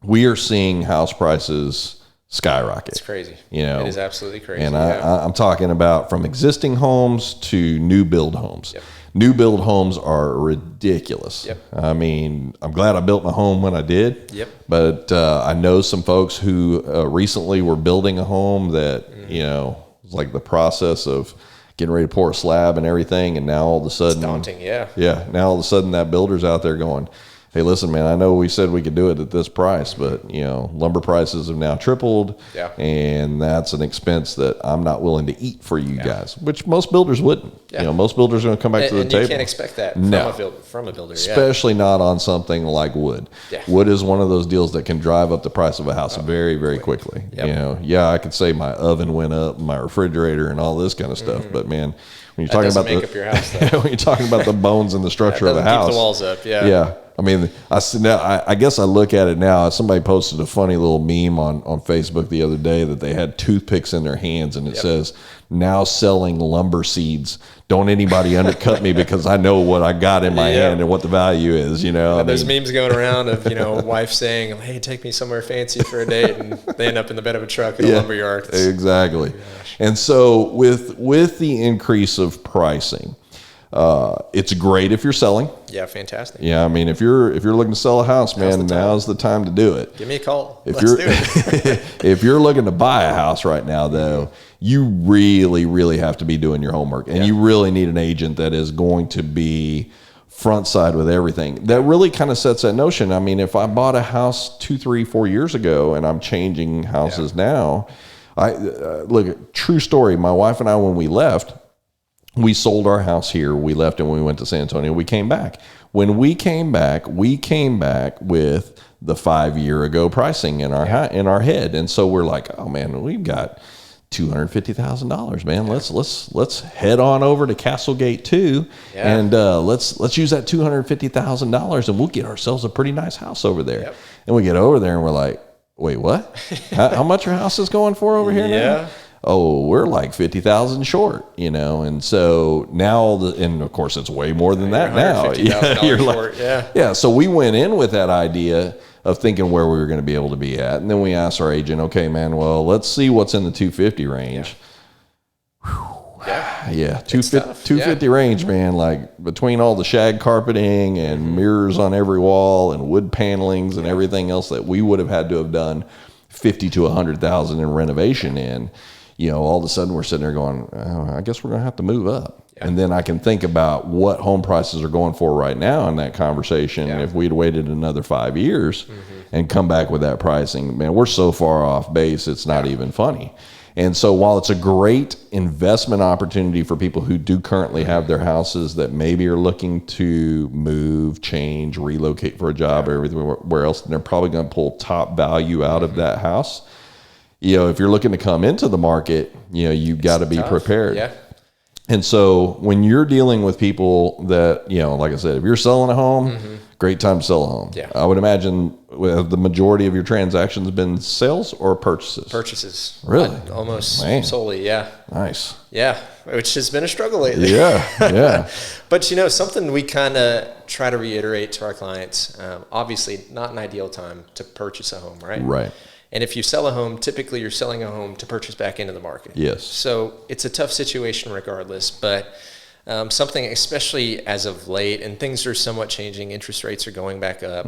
we are seeing house prices skyrocket. It's crazy. You know, it is absolutely crazy. And I'm talking about from existing homes to new build homes. New build homes are ridiculous. I mean, I'm glad I built my home when I did. But I know some folks who recently were building a home that, you know, was like the process of getting ready to pour a slab and everything, and now all of a sudden, it's daunting. Now all of a sudden that builder's out there going, hey, listen, man, I know we said we could do it at this price, but, you know, lumber prices have now tripled, and that's an expense that I'm not willing to eat for you guys, which most builders wouldn't. You know, most builders are going to come back to the table. You can't expect that from a builder. Especially not on something like wood. Wood is one of those deals that can drive up the price of a house very, very quickly. You know, I could say my oven went up, my refrigerator, and all this kind of stuff, but, man, when you're talking about up your house, though. when you're talking about the bones and the structure of a house, keep the walls up. I mean, I guess I look at it now. Somebody posted a funny little meme on Facebook the other day that they had toothpicks in their hands, and it says, now selling lumber seeds. Don't anybody undercut me because I know what I got in my hand and what the value is, you know. There's memes going around of, you know, a wife saying, hey, take me somewhere fancy for a date, and they end up in the bed of a truck in a lumber yard. Exactly. And so with the increase of pricing, it's great if you're selling. Yeah, fantastic. Yeah, I mean, if you're looking to sell a house, man, now's the time to do it. Give me a call. Let's do it. If you're looking to buy a house right now, though, you really, really have to be doing your homework, and you really need an agent that is going to be front side with everything. That really kind of sets that notion. I mean, if I bought a house 2, 3, 4 years ago, and I'm changing houses now, look, true story. My wife and I, when we left, we sold our house here. We left and we went to San Antonio. We came back. When we came back with the 5 year ago pricing in our head. And so we're like, oh man, we've got $250,000, man. Let's head on over to Castlegate 2 and let's use that $250,000 and we'll get ourselves a pretty nice house over there. Yep. And we get over there and we're like, wait, what? how much your house is going for over here now? Oh, we're like 50,000 short, and so now, and of course it's way more than that now. You're short, yeah. So we went in with that idea of thinking where we were going to be able to be at, and then we asked our agent, okay, man, well, let's see what's in the 250 range. Yeah, 250 range, man. Like between all the shag carpeting and mirrors on every wall and wood panelings and everything else that we would have had to have done 50 to 100,000 in renovation in. All of a sudden we're sitting there going, oh, I guess we're going to have to move up. Yeah. And then I can think about what home prices are going for right now in that conversation. Yeah. If we'd waited another 5 years and come back with that pricing, man, we're so far off base, it's not even funny. And so while it's a great investment opportunity for people who do currently have their houses that maybe are looking to move, change, relocate for a job or everywhere else, and they're probably going to pull top value out of that house. If you're looking to come into the market, you've got to be prepared. Yeah. And so when you're dealing with people that, like I said, if you're selling a home, great time to sell a home. Yeah. I would imagine the majority of your transactions been sales or purchases? Purchases. Really? Almost solely, yeah. Nice. Yeah, which has been a struggle lately. Yeah. But, something we kind of try to reiterate to our clients, obviously not an ideal time to purchase a home, right? Right. And if you sell a home, typically you're selling a home to purchase back into the market. Yes. So it's a tough situation regardless, but something especially as of late, and things are somewhat changing, interest rates are going back up.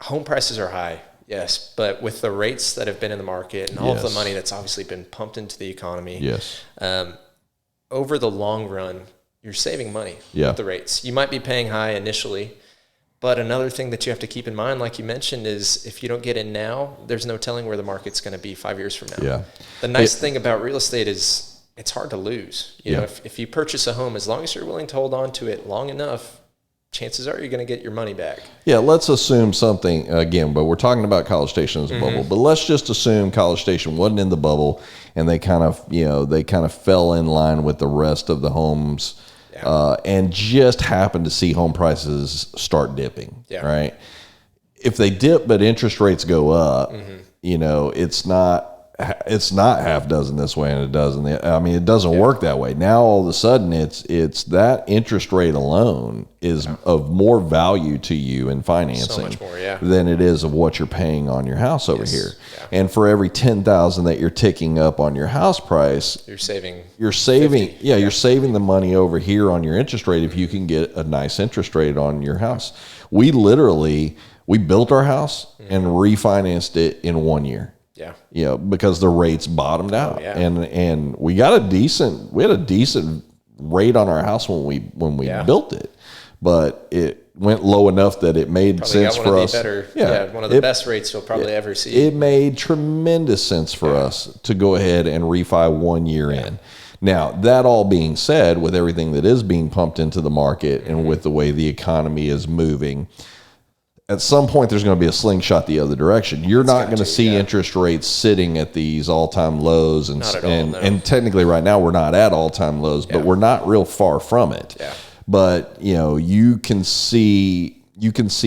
Home prices are high, yes, but with the rates that have been in the market and all of the money that's obviously been pumped into the economy, over the long run, you're saving money with the rates. You might be paying high initially, but another thing that you have to keep in mind, like you mentioned, is if you don't get in now, there's no telling where the market's going to be 5 years from now. Yeah. The nice thing about real estate is it's hard to lose. If you purchase a home, as long as you're willing to hold on to it long enough, chances are you're going to get your money back. Yeah, let's assume something, again, but we're talking about College Station as a bubble, but let's just assume College Station wasn't in the bubble and they kind of fell in line with the rest of the homes. And just happen to see home prices start dipping, right? If they dip, but interest rates go up, it's not half dozen this way and a dozen. It doesn't work that way. Now all of a sudden, it's that interest rate alone is of more value to you in financing so much more, than it is of what you're paying on your house over here. Yeah. And for every $10,000 that you're ticking up on your house price, you're saving. You're saving the money over here on your interest rate if you can get a nice interest rate on your house. We built our house and refinanced it in 1 year. Yeah. Because the rates bottomed out. And we had a decent rate on our house when we built it, but it went low enough that it made sense for us. One of the best rates you'll probably ever see. It made tremendous sense for us to go ahead and refi 1 year in. Now, that all being said, with everything that is being pumped into the market and with the way the economy is moving, at some point there's going to be a slingshot the other direction. You're not going to see interest rates sitting at these all-time lows, and technically right now we're not at all-time lows, but we're not real far from it. Yeah. But you can see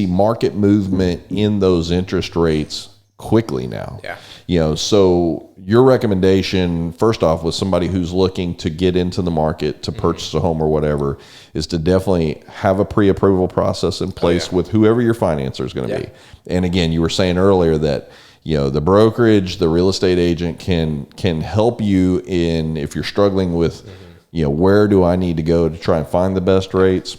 market movement in those interest rates quickly now. Yeah. So your recommendation, first off, with somebody who's looking to get into the market to purchase a home or whatever, is to definitely have a pre-approval process in place with whoever your financer is going to be. And again, you were saying earlier that the brokerage, the real estate agent can help you in if you're struggling with where do I need to go to try and find the best rates.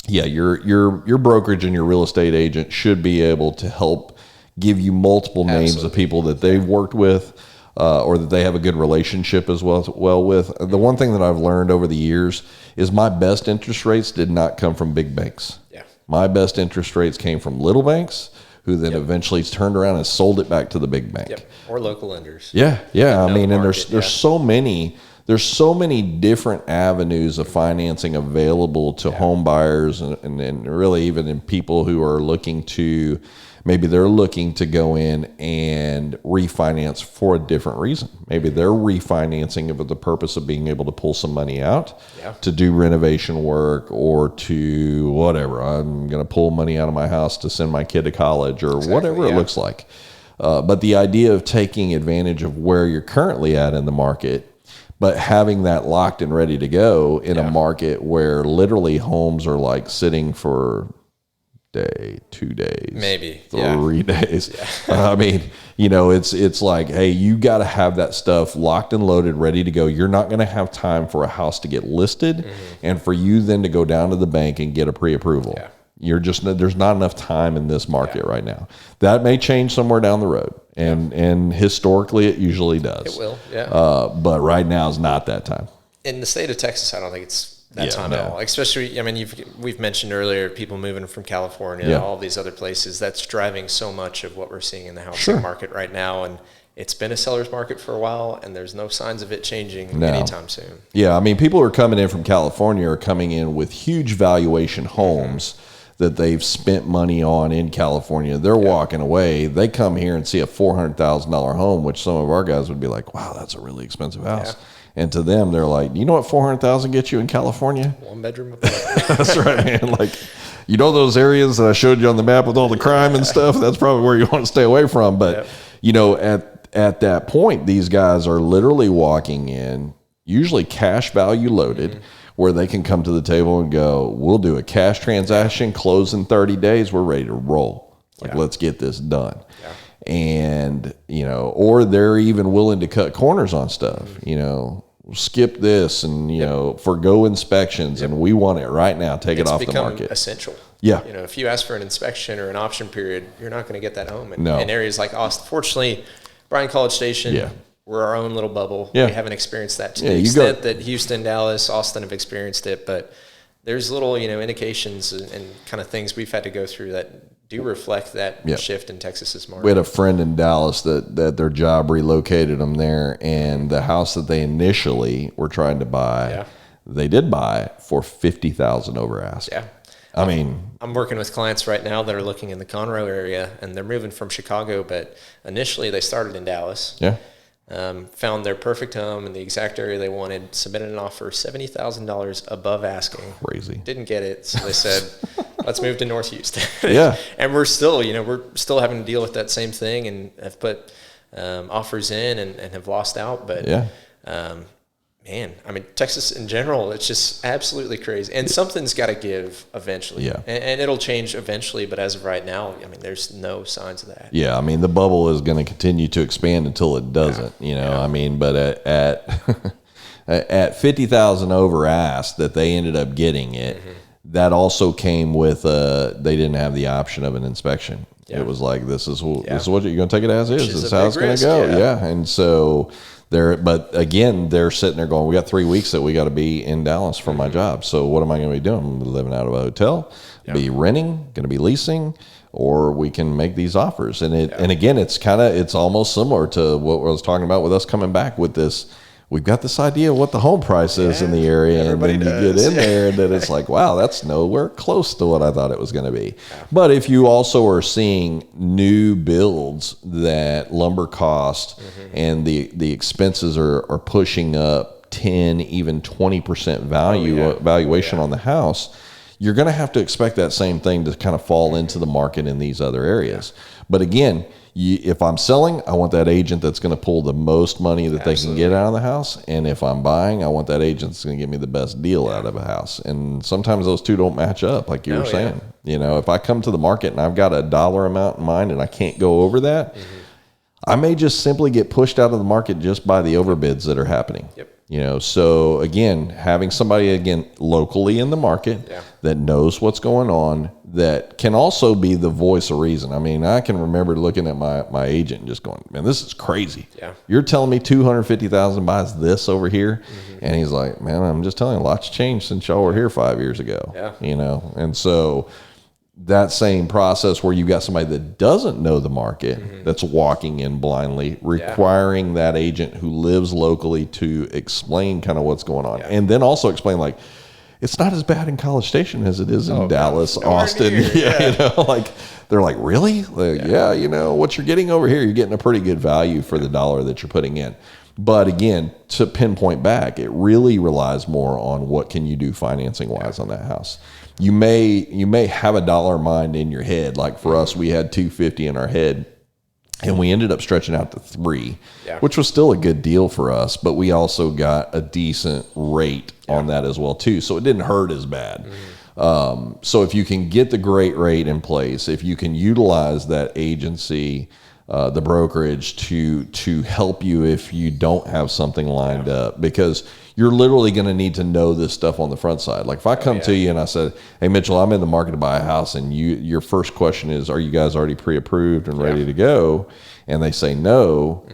Yeah, your brokerage and your real estate agent should be able to help give you multiple names of people that they've worked with or that they have a good relationship as well with. The one thing that I've learned over the years is my best interest rates did not come from big banks. Yeah. My best interest rates came from little banks who then eventually turned around and sold it back to the big bank. Or local lenders. Yeah. And there's so many there's so many different avenues of financing available to home buyers and really even in people who are looking to, maybe they're looking to go in and refinance for a different reason. Maybe they're refinancing for the purpose of being able to pull some money out to do renovation work or to whatever. I'm going to pull money out of my house to send my kid to college or whatever it looks like. But the idea of taking advantage of where you're currently at in the market, but having that locked and ready to go in a market where literally homes are like sitting for day, 2 days, maybe 3 days. I mean, you know, it's like, hey, you got to have that stuff locked and loaded, ready to go. You're not going to have time for a house to get listed and for you then to go down to the bank and get a pre-approval. You're just, there's not enough time in this market right now. That may change somewhere down the road. And historically it usually does. It will. But right now is not that time. In the state of Texas, I don't think it's that time at all. Especially, I mean, we've mentioned earlier people moving from California, all these other places. That's driving so much of what we're seeing in the housing market right now. And it's been a seller's market for a while, and there's no signs of it changing anytime soon. Yeah, I mean, people who are coming in from California are coming in with huge valuation homes that they've spent money on in California. They're walking away. They come here and see a $400,000 home, which some of our guys would be like, wow, that's a really expensive house. And to them, they're like, you know what $400,000 gets you in California? 1 bedroom apartment. That's right, man. Like, you know those areas that I showed you on the map with all the crime and stuff? That's probably where you want to stay away from. But, you know, at that point, these guys are literally walking in, usually cash value loaded, where they can come to the table and go, we'll do a cash transaction, close in 30 days, we're ready to roll. Like, let's get this done. And, you know, or they're even willing to cut corners on stuff, you know, skip this and, you know, forgo inspections and we want it right now, take it off the market. It's essential. Yeah. You know, if you ask for an inspection or an option period, you're not going to get that home. In areas like Austin, fortunately, Bryan College Station, we're our own little bubble. We haven't experienced that to the extent that Houston, Dallas, Austin have experienced it. But there's little, you know, indications and kind of things we've had to go through that do reflect that shift in Texas's market. We had a friend in Dallas that their job relocated them there, and the house that they initially were trying to buy, they did buy for $50,000 over ask. I mean, I'm working with clients right now that are looking in the Conroe area, and they're moving from Chicago, but initially they started in Dallas. Found their perfect home in the exact area they wanted, submitted an offer $70,000 above asking. Crazy. Didn't get it, so they said, let's move to North Houston. And we're still, you know, having to deal with that same thing and have put offers in and have lost out. But man, I mean, Texas in general, it's just absolutely crazy. And something's got to give eventually. And it'll change eventually, but as of right now, I mean, there's no signs of that. I mean, the bubble is going to continue to expand until it doesn't, you know, I mean, but at $50,000 over ask that they ended up getting it, that also came with, they didn't have the option of an inspection. It was like, this is what you're going to take it as is. This is how it's going to go. And so but again, they're sitting there going, we got 3 weeks that we got to be in Dallas for my job. So what am I going to be doing? I'm going to be living out of a hotel, be renting, going to be leasing, or we can make these offers. And and again, it's almost similar to what I was talking about with us coming back with this. We've got this idea of what the home price is in the area, everybody and then you get in there and then it's like, wow, that's nowhere close to what I thought it was going to be. But if you also are seeing new builds that lumber cost and the expenses are pushing up 10, even 20% valuation on the house, you're going to have to expect that same thing to kind of fall into the market in these other areas. But again, if I'm selling, I want that agent that's going to pull the most money that they can get out of the house. And if I'm buying, I want that agent that's going to give me the best deal out of a house. And sometimes those two don't match up, like you were saying. You know, if I come to the market and I've got a dollar amount in mind and I can't go over that, I may just simply get pushed out of the market just by the overbids that are happening. You know, so again, having somebody locally in the market that knows what's going on, that can also be the voice of reason. I mean, I can remember looking at my agent and just going, man, this is crazy. You're telling me 250,000 buys this over here. And he's like, man, I'm just telling you, lots changed since y'all were here 5 years ago. You know, and so that same process where you've got somebody that doesn't know the market, that's walking in blindly, requiring that agent who lives locally to explain kind of what's going on. And then also explain, like, it's not as bad in College Station as it is in Dallas, Austin. Like, they're like, really? Like, what you're getting over here, you're getting a pretty good value for the dollar that you're putting in. But again, to pinpoint back, it really relies more on what can you do financing wise on that house. You may have a dollar mind in your head. Like for us, we had $250 in our head, and we ended up stretching out to $3, which was still a good deal for us. But we also got a decent rate on that as well too, so it didn't hurt as bad. So if you can get the great rate in place, if you can utilize that agency, the brokerage to help you if you don't have something lined up, because you're literally going to need to know this stuff on the front side. Like if I come to you and I said, hey, Mitchell, I'm in the market to buy a house, and your first question is, are you guys already pre-approved and ready to go? And they say no.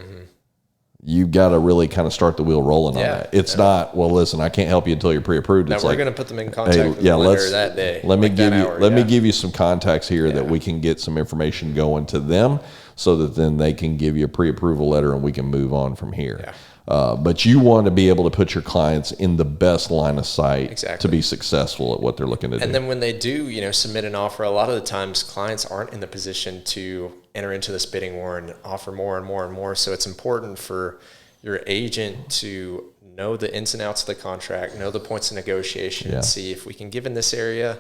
You've got to really kind of start the wheel rolling on that. It's not, well, listen, I can't help you until you're pre-approved. No, It's we're like, going to put them in contact with the lender that day. Let me give you some contacts here that we can get some information going to them, so that then they can give you a pre-approval letter and we can move on from here. But you want to be able to put your clients in the best line of sight to be successful at what they're looking to do. And then when they do, submit an offer, a lot of the times clients aren't in the position to enter into this bidding war and offer more and more and more. So it's important for your agent to know the ins and outs of the contract, know the points of negotiation, and see if we can give in this area.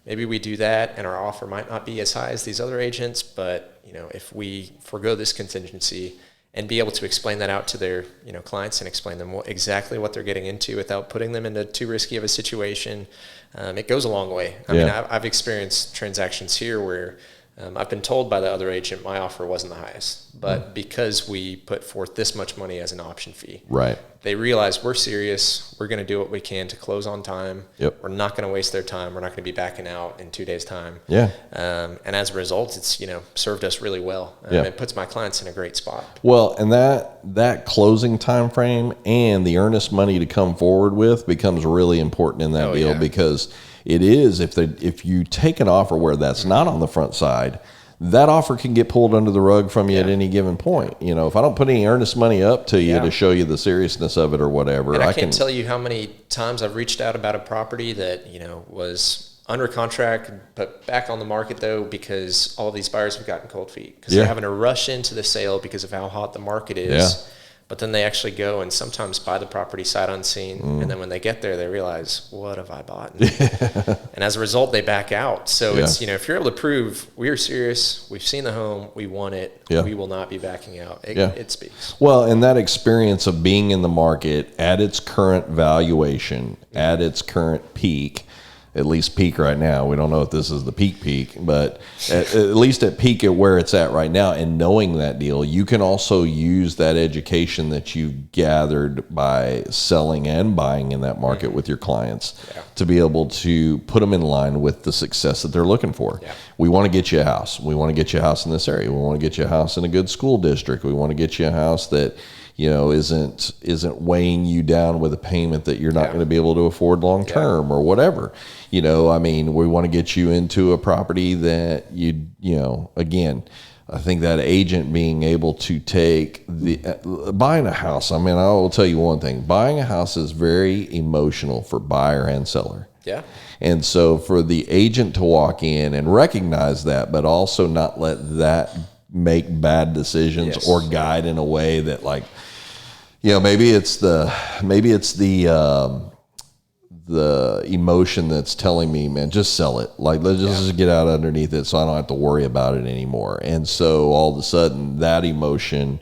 Maybe we do that, and our offer might not be as high as these other agents, but if we forego this contingency, and be able to explain that out to their clients and explain them exactly what they're getting into without putting them into too risky of a situation, it goes a long way. I mean, I've experienced transactions here where I've been told by the other agent my offer wasn't the highest, but because we put forth this much money as an option fee, they realize we're serious. We're going to do what we can to close on time. We're not going to waste their time. We're not going to be backing out in 2 days' time. And as a result, it's served us really well. It puts my clients in a great spot. Well, and that closing time frame and the earnest money to come forward with becomes really important in that deal, because it is, if you take an offer where that's not on the front side, that offer can get pulled under the rug from you at any given point. If I don't put any earnest money up to you to show you the seriousness of it or whatever, and I can't tell you how many times I've reached out about a property that was under contract but back on the market though, because all these buyers have gotten cold feet because they're having to rush into the sale because of how hot the market is. But then they actually go and sometimes buy the property sight unseen. And then when they get there, they realize, what have I bought? And as a result, they back out. So it's, if you're able to prove we're serious, we've seen the home, we want it, we will not be backing out. It speaks. Well, and that experience of being in the market at its current valuation, at its current peak, at least peak right now. We don't know if this is the peak, but at least at peak at where it's at right now, and knowing that deal, you can also use that education that you gathered by selling and buying in that market with your clients to be able to put them in line with the success that they're looking for. We want to get you a house. We want to get you a house in this area. We want to get you a house in a good school district. We want to get you a house that isn't weighing you down with a payment that you're not going to be able to afford long term or whatever. We want to get you into a property that again, I think that agent being able to take buying a house. I mean, I will tell you one thing: buying a house is very emotional for buyer and seller. And so for the agent to walk in and recognize that, but also not let that make bad decisions or guide in a way that, like, maybe it's the emotion that's telling me, man, just sell it. Like, let's just get out underneath it so I don't have to worry about it anymore. And so all of a sudden that emotion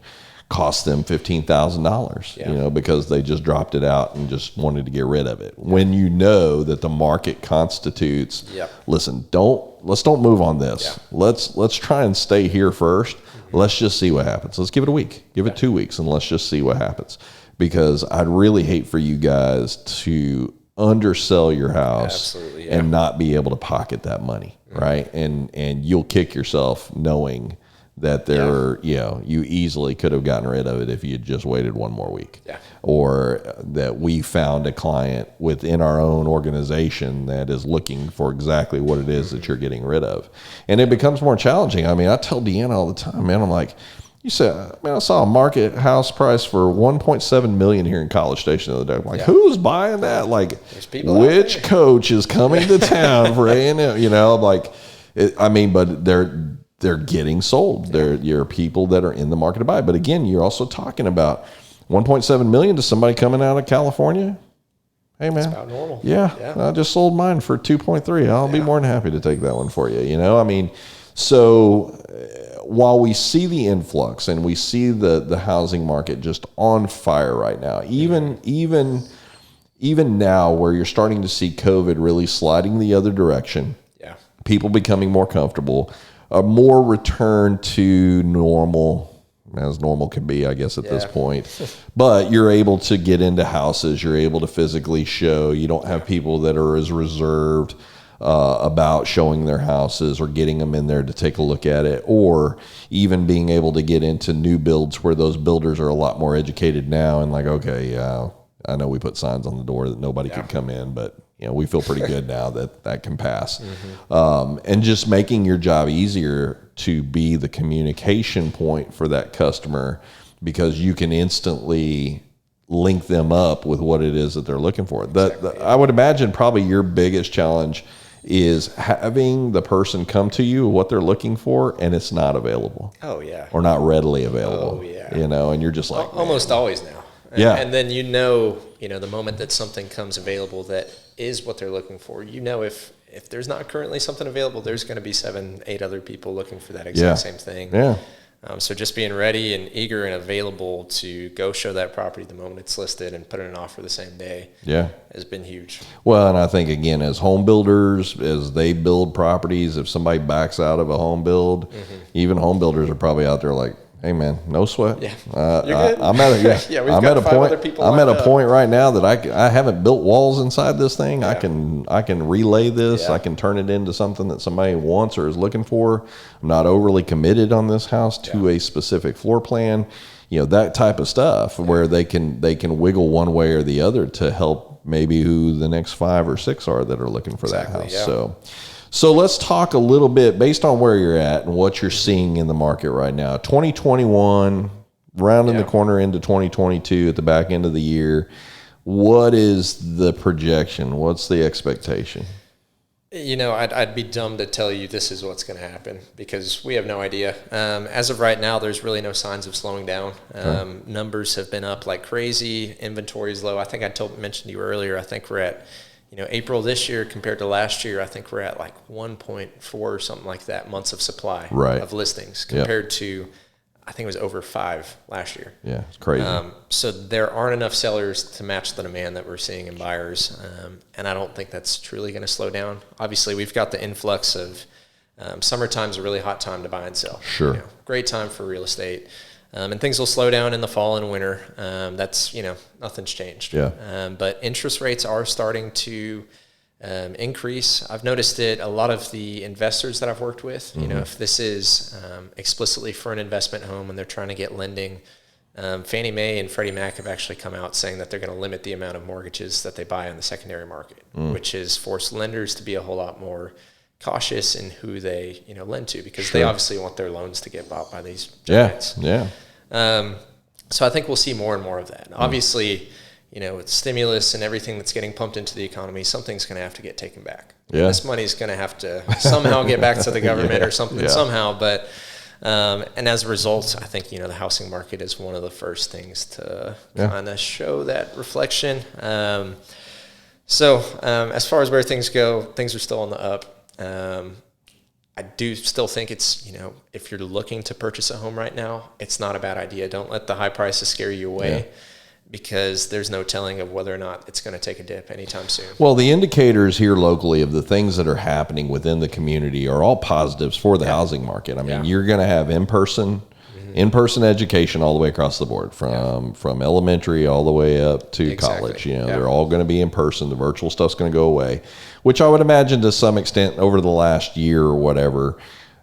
cost them $15,000, because they just dropped it out and just wanted to get rid of it. When you know that the market constitutes, listen, let's don't move on this. Let's try and stay here first. Let's just see what happens. Let's give it a week, give it 2 weeks, and let's just see what happens. Because I'd really hate for you guys to undersell your house and not be able to pocket that money, right? And you'll kick yourself knowing that you easily could have gotten rid of it if you had just waited one more week. or that we found a client within our own organization that is looking for exactly what it is that you're getting rid of. And it becomes more challenging. I mean, I tell Deanna all the time, man, I'm like, you said, man, I saw a market house price for $1.7 million here in College Station the other day. I'm like, who's buying that? Like, which coach is coming to town for A&M? You know, like, but they're getting sold. You're people that are in the market to buy. But again, you're also talking about $1.7 million to somebody coming out of California. Hey, man. That's about normal. Yeah. I just sold mine for 2.3. I'll be more than happy to take that one for you. You know, I mean, so while we see the influx and we see the housing market just on fire right now, even now where you're starting to see COVID really sliding the other direction, people becoming more comfortable, a more return to normal, as normal can be, I guess, at this point. But you're able to get into houses. You're able to physically show. You don't have people that are as reserved about showing their houses or getting them in there to take a look at it, or even being able to get into new builds where those builders are a lot more educated now and like, okay, I know we put signs on the door that nobody could come in, but you know, we feel pretty good now that can pass. And just making your job easier to be the communication point for that customer, because you can instantly link them up with what it is that they're looking for. I would imagine probably your biggest challenge is having the person come to you what they're looking for and it's not available. Or not readily available. You know, and you're just like, almost always now. And then you know, the moment that something comes available that is what they're looking for, if there's not currently something available, there's going to be 7-8 other people looking for that exact same thing. So just being ready and eager and available to go show that property the moment it's listed and put in an offer the same day has been huge. Well, and I think, again, as home builders, as they build properties, if somebody backs out of a home build, even home builders are probably out there like, hey, man, no sweat. You're good. I'm at a point right now that I haven't built walls inside this thing. I can relay this. I can turn it into something that somebody wants or is looking for. I'm not overly committed on this house to a specific floor plan. That type of stuff where they can wiggle one way or the other to help maybe who the next 5 or 6 are that are looking for that house. So let's talk a little bit based on where you're at and what you're seeing in the market right now. 2021, rounding the corner into 2022 at the back end of the year. What is the projection? What's the expectation? I'd be dumb to tell you this is what's going to happen because we have no idea. As of right now, there's really no signs of slowing down. Numbers have been up like crazy. Inventory is low. I think I mentioned to you earlier, I think we're at April this year compared to last year, I think we're at like 1.4 or something like that months of supply of listings compared to, I think it was over 5 last year. Yeah, it's crazy. So there aren't enough sellers to match the demand that we're seeing in buyers. And I don't think that's truly going to slow down. Obviously, we've got the influx of summertime's a really hot time to buy and sell. Sure. Great time for real estate. And things will slow down in the fall and winter. That's, nothing's changed. But interest rates are starting to increase. I've noticed it, a lot of the investors that I've worked with, if this is explicitly for an investment home and they're trying to get lending, Fannie Mae and Freddie Mac have actually come out saying that they're going to limit the amount of mortgages that they buy on the secondary market, which has forced lenders to be a whole lot more cautious in who they lend to because they obviously want their loans to get bought by these giants. So I think we'll see more and more of that. Obviously, with stimulus and everything that's getting pumped into the economy, something's going to have to get taken back. This money's going to have to somehow get back to the government or something somehow. But and as a result, I think the housing market is one of the first things to kind of show that reflection. So as far as where things go, things are still on the up. I do still think it's, if you're looking to purchase a home right now, it's not a bad idea. Don't let the high prices scare you away because there's no telling of whether or not it's going to take a dip anytime soon. Well, the indicators here locally of the things that are happening within the community are all positives for the housing market. I mean, you're going to have in-person education all the way across the board from elementary all the way up to college. They're all going to be in person. The virtual stuff's going to go away, which I would imagine to some extent over the last year or whatever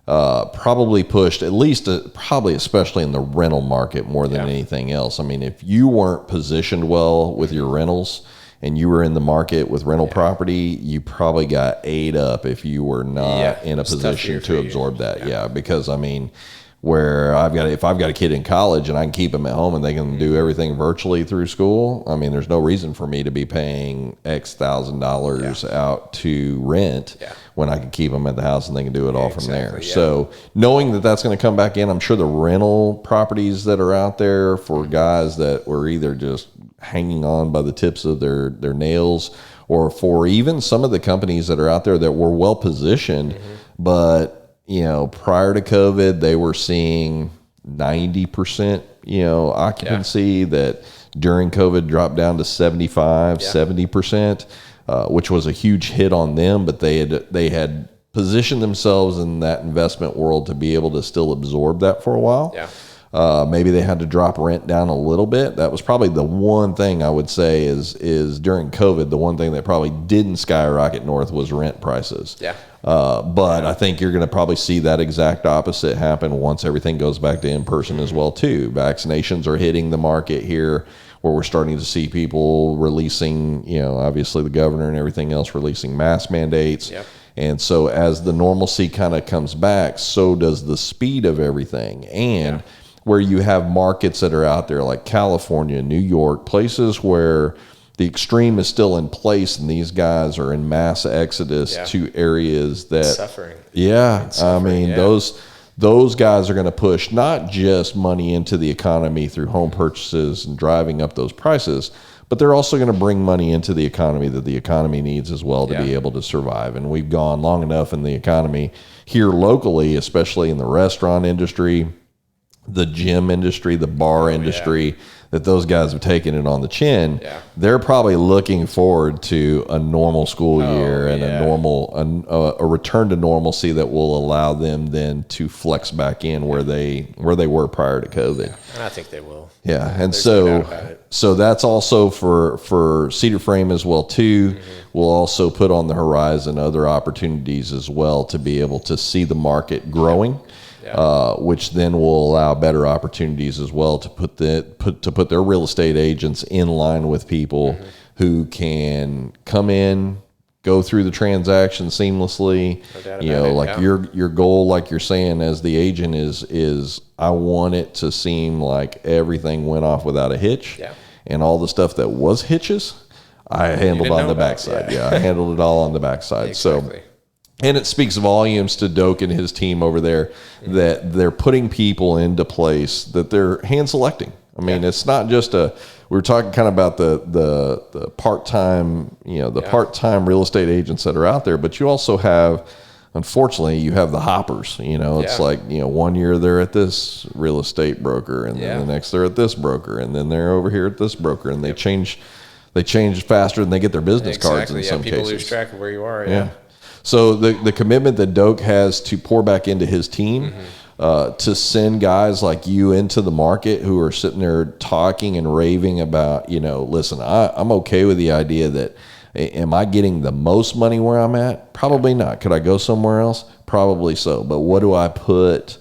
probably pushed at least, probably especially in the rental market more than anything else. I mean, if you weren't positioned well with your rentals and you were in the market with rental property, you probably got ate up if you were not in a position to absorb that. Yeah, because I mean, where if I've got a kid in college and I can keep them at home and they can do everything virtually through school, I mean, there's no reason for me to be paying X $1,000 out to rent when I can keep them at the house and they can do it all from there. Yeah. So knowing that that's going to come back in, I'm sure the rental properties that are out there for guys that were either just hanging on by the tips of their nails, or for even some of the companies that are out there that were well positioned, but prior to COVID, they were seeing 90%, occupancy that during COVID dropped down to 70%, which was a huge hit on them, but they had positioned themselves in that investment world to be able to still absorb that for a while. Yeah. Maybe they had to drop rent down a little bit. That was probably the one thing I would say is during COVID, the one thing that probably didn't skyrocket north was rent prices. Yeah. But I think you're going to probably see that exact opposite happen once everything goes back to in-person as well too. Vaccinations are hitting the market here, where we're starting to see people releasing, obviously the governor and everything else releasing mask mandates. Yep. And so as the normalcy kind of comes back, so does the speed of everything. And where you have markets that are out there like California, New York, places where the extreme is still in place and these guys are in mass exodus to areas that suffering. I mean, those guys are going to push not just money into the economy through home purchases and driving up those prices, but they're also going to bring money into the economy that the economy needs as well to be able to survive. And we've gone long enough in the economy here locally, especially in the restaurant industry, the gym industry, the bar industry, that those guys have taken it on the chin. Yeah. They're probably looking forward to a normal school year and a return to normalcy that will allow them then to flex back in where they were prior to COVID. Yeah. And I think they will. Yeah, and so that's also for Cedar Frame as well too. Mm-hmm. We'll also put on the horizon other opportunities as well to be able to see the market growing. Which then will allow better opportunities as well to put their real estate agents in line with people who can come in, go through the transaction seamlessly. Your goal, like you're saying, as the agent is I want it to seem like everything went off without a hitch, and all the stuff that was hitches, I handled on the backside. I handled it all on the backside. Exactly. So. And it speaks volumes to Doak and his team over there that they're putting people into place that they're hand selecting. I mean, it's not just we were talking kind of about the part-time, part-time real estate agents that are out there, but you also have, unfortunately, you have the hoppers. It's like, 1 year they're at this real estate broker, and then the next they're at this broker, and then they're over here at this broker, and they change faster than they get their business cards in some cases. People lose track of where you are. So the commitment that Doak has to pour back into his team, to send guys like you into the market who are sitting there talking and raving about, listen, I'm okay with the idea that, am I getting the most money where I'm at? Probably not. Could I go somewhere else? Probably so. But what do I put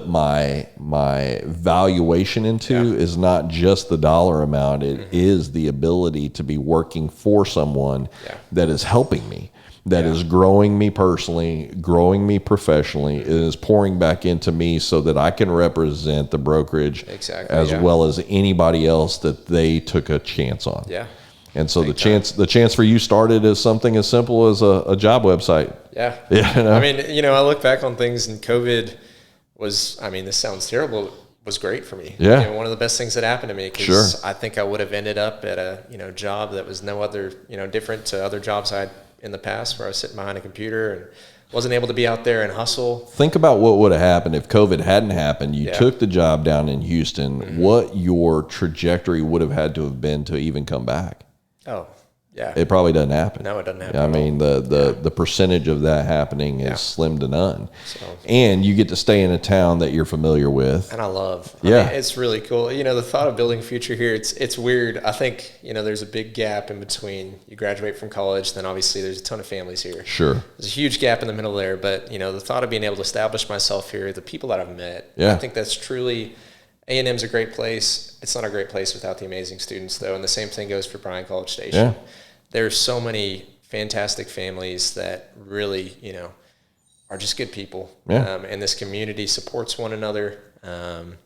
my valuation into is not just the dollar amount. It is the ability to be working for someone that is helping me. That is growing me personally, growing me professionally, is pouring back into me so that I can represent the brokerage as well as anybody else that they took a chance on. Yeah. And so the chance for you started as something as simple as a job website. Yeah. I mean, I look back on things, and COVID was, this sounds terrible, was great for me. Yeah. One of the best things that happened to me, because I think I would have ended up at a job that was no other, different to other jobs I'd in the past, where I was sitting behind a computer and wasn't able to be out there and hustle. Think about what would have happened if COVID hadn't happened. You took the job down in Houston, what your trajectory would have had to have been to even come back. Oh, Yeah. it probably doesn't happen. No, it doesn't happen. I mean, the percentage of that happening is slim to none. So, and you get to stay in a town that you're familiar with. And I mean, it's really cool. You know, the thought of building a future here, it's weird. I think, you know, there's a big gap in between you graduate from college, then obviously there's a ton of families here. Sure. There's a huge gap in the middle there, but, you know, the thought of being able to establish myself here, the people that I've met, I think that's truly, A&M's a great place. It's not a great place without the amazing students, though, and the same thing goes for Bryan College Station. Yeah. There's so many fantastic families that really, you know, are just good people. Yeah. And this community supports one another. And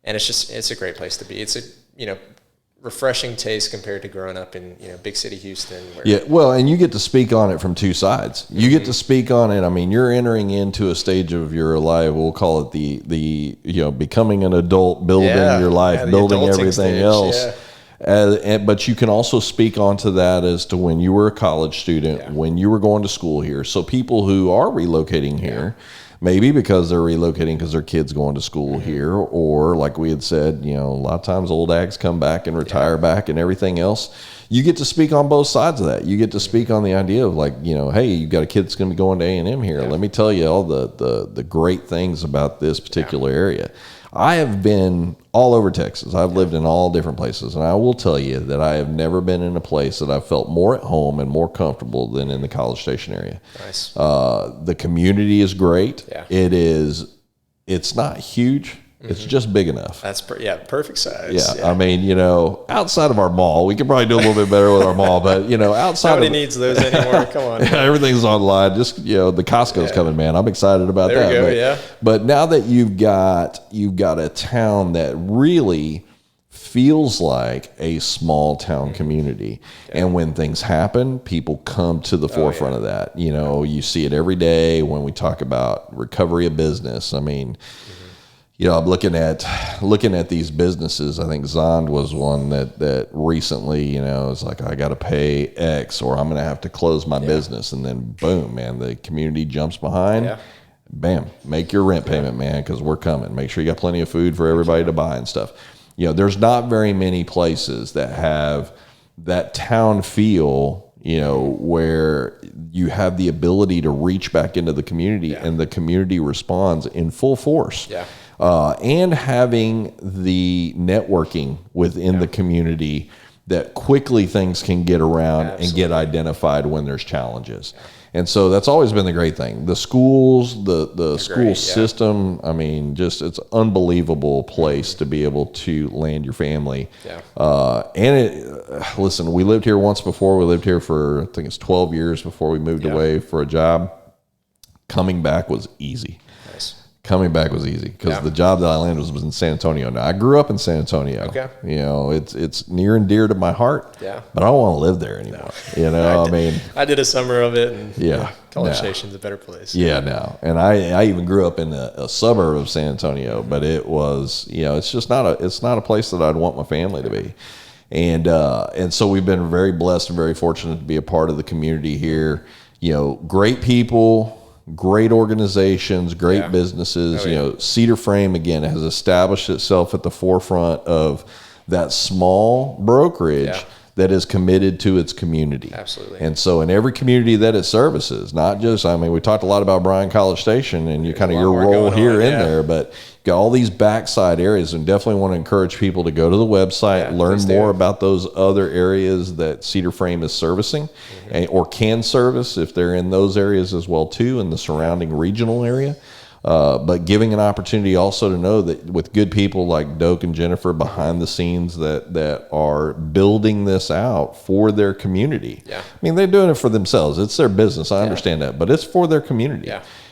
it's a great place to be. It's a, you know, refreshing taste compared to growing up in, you know, big city Houston. Yeah, well, and you get to speak on it from two sides. You get to speak on it. I mean, you're entering into a stage of your life. We'll call it the you know, becoming an adult, building your life, building everything stage, else. But you can also speak onto that as to when you were a college student, when you were going to school here. So people who are relocating here, maybe because they're relocating because their kids going to school here, or like we had said, you know, a lot of times old ags come back and retire back and everything else. You get to speak on both sides of that. You get to speak on the idea of, like, you know, hey, you've got a kid that's going to be going to A&M here. Let me tell you all the great things about this particular area. I have been all over Texas. I've lived in all different places, and I will tell you that I have never been in a place that I felt more at home and more comfortable than in the College Station area. Nice. The community is great. Yeah. It's not huge. It's just big enough. That's perfect size. Yeah. I mean, you know, outside of our mall, we could probably do a little bit better with our mall, but, you know, outside nobody needs those anymore. Come on. Everything's online. Just, you know, the Costco's coming, man. I'm excited about that. There you go. But now that you've got a town that really feels like a small town community, and when things happen, people come to the forefront of that. You know, you see it every day when we talk about recovery of business. I mean, you know, I'm looking at these businesses. I think Zond was one that recently, you know, it's like, I got to pay X or I'm going to have to close my business. And then boom, man, the community jumps behind. Bam, make your rent payment, man, because we're coming. Make sure you got plenty of food for everybody to buy and stuff. You know, there's not very many places that have that town feel, you know, where you have the ability to reach back into the community and the community responds in full force. And having the networking within the community that quickly things can get around and get identified when there's challenges. And so that's always been the great thing. The schools, the school system, I mean, just it's an unbelievable place to be able to land your family. Listen, we lived here once before. We lived here for, I think it's 12 years before we moved away for a job. Coming back was easy. Coming back was easy because the job that I landed was in San Antonio. Now, I grew up in San Antonio. You know, it's near and dear to my heart. But I don't want to live there anymore. You know, I did a summer of it, and College Station's a better place. And I even grew up in a suburb of San Antonio, but it was, you know, it's just not a place that I'd want my family to be. And so we've been very blessed and very fortunate to be a part of the community here. You know, great people, great organizations, great businesses. You know, Cedar Frame, again, has established itself at the forefront of that small brokerage that is committed to its community. Absolutely. And so in every community that it services, not just, I mean, we talked a lot about Bryan College Station and you kind of your role here in there, but got all these backside areas, and definitely want to encourage people to go to the website, learn more about those other areas that Cedar Frame is servicing or can service if they're in those areas as well too, in the surrounding regional area. But giving an opportunity also to know that with good people like Doak and Jennifer behind the scenes that are building this out for their community. I mean, they're doing it for themselves. It's their business. I understand that, but it's for their community.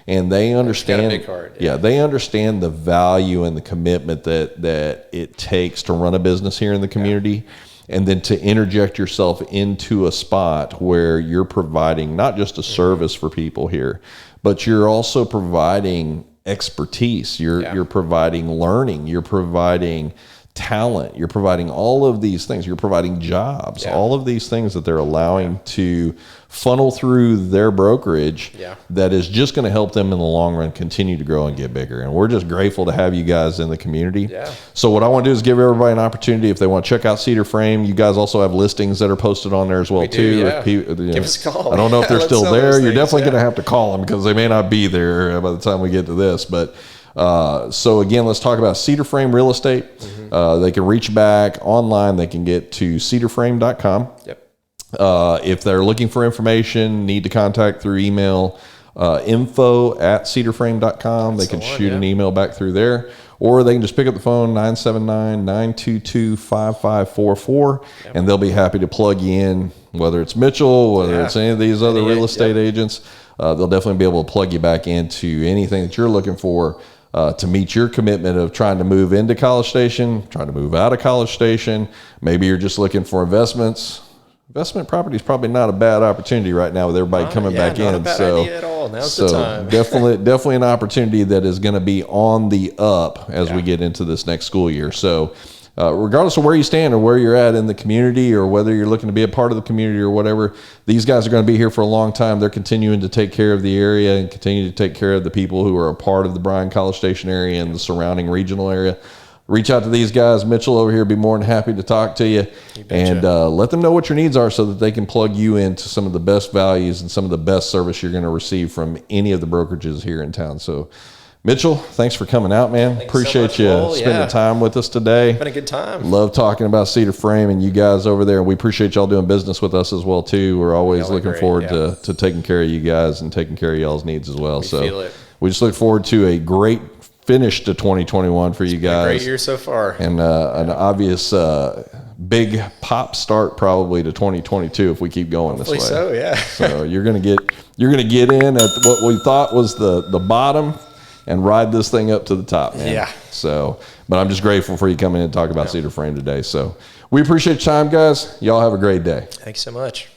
And they understand, they understand the value and the commitment that it takes to run a business here in the community. And then to interject yourself into a spot where you're providing not just a service for people here, but you're also providing expertise. You're providing learning. You're providing talent. You're providing all of these things. You're providing jobs, all of these things that they're allowing to funnel through their brokerage that is just going to help them in the long run continue to grow and get bigger. And we're just grateful to have you guys in the community. So what I want to do is give everybody an opportunity, if they want to check out Cedar Frame. You guys also have listings that are posted on there as well, too. Give us a call. I don't know if they're still there. You're definitely going to have to call them because they may not be there by the time we get to this. But so again, let's talk about Cedar Frame Real Estate. They can reach back online. They can get to cedarframe.com. If they're looking for information, need to contact through email, info@cedarframe.com. They can shoot an email back through there, or they can just pick up the phone, 979-922-5544, and they'll be happy to plug you in, whether it's Mitchell, whether it's any of these other real estate agents. They'll definitely be able to plug you back into anything that you're looking for to meet your commitment of trying to move into College Station, trying to move out of College Station. Maybe you're just looking for investments. Investment property is probably not a bad opportunity right now with everybody coming back in. Not a bad idea at all. Now's the time. definitely an opportunity that is going to be on the up as we get into this next school year. So regardless of where you stand or where you're at in the community, or whether you're looking to be a part of the community or whatever, these guys are going to be here for a long time. They're continuing to take care of the area and continue to take care of the people who are a part of the Bryan College Station area and the surrounding regional area. Reach out to these guys. Mitchell over here be more than happy to talk to you and let them know what your needs are so that they can plug you into some of the best values and some of the best service you're going to receive from any of the brokerages here in town. So, Mitchell, thanks for coming out, man. Appreciate so you spending time with us today. It's been a good time. Love talking about Cedar Frame and you guys over there. We appreciate y'all doing business with us as well, too. We're always looking forward to taking care of you guys and taking care of y'all's needs as well. We just look forward to a great finish to 2021 for you guys. Great year so far. And an obvious big pop start probably to 2022 if we keep going this way. So you're gonna get in at what we thought was the bottom and ride this thing up to the top, man. So, but I'm just grateful for you coming in and talking about Cedar Frame today. So we appreciate your time, guys. Y'all have a great day. Thanks so much.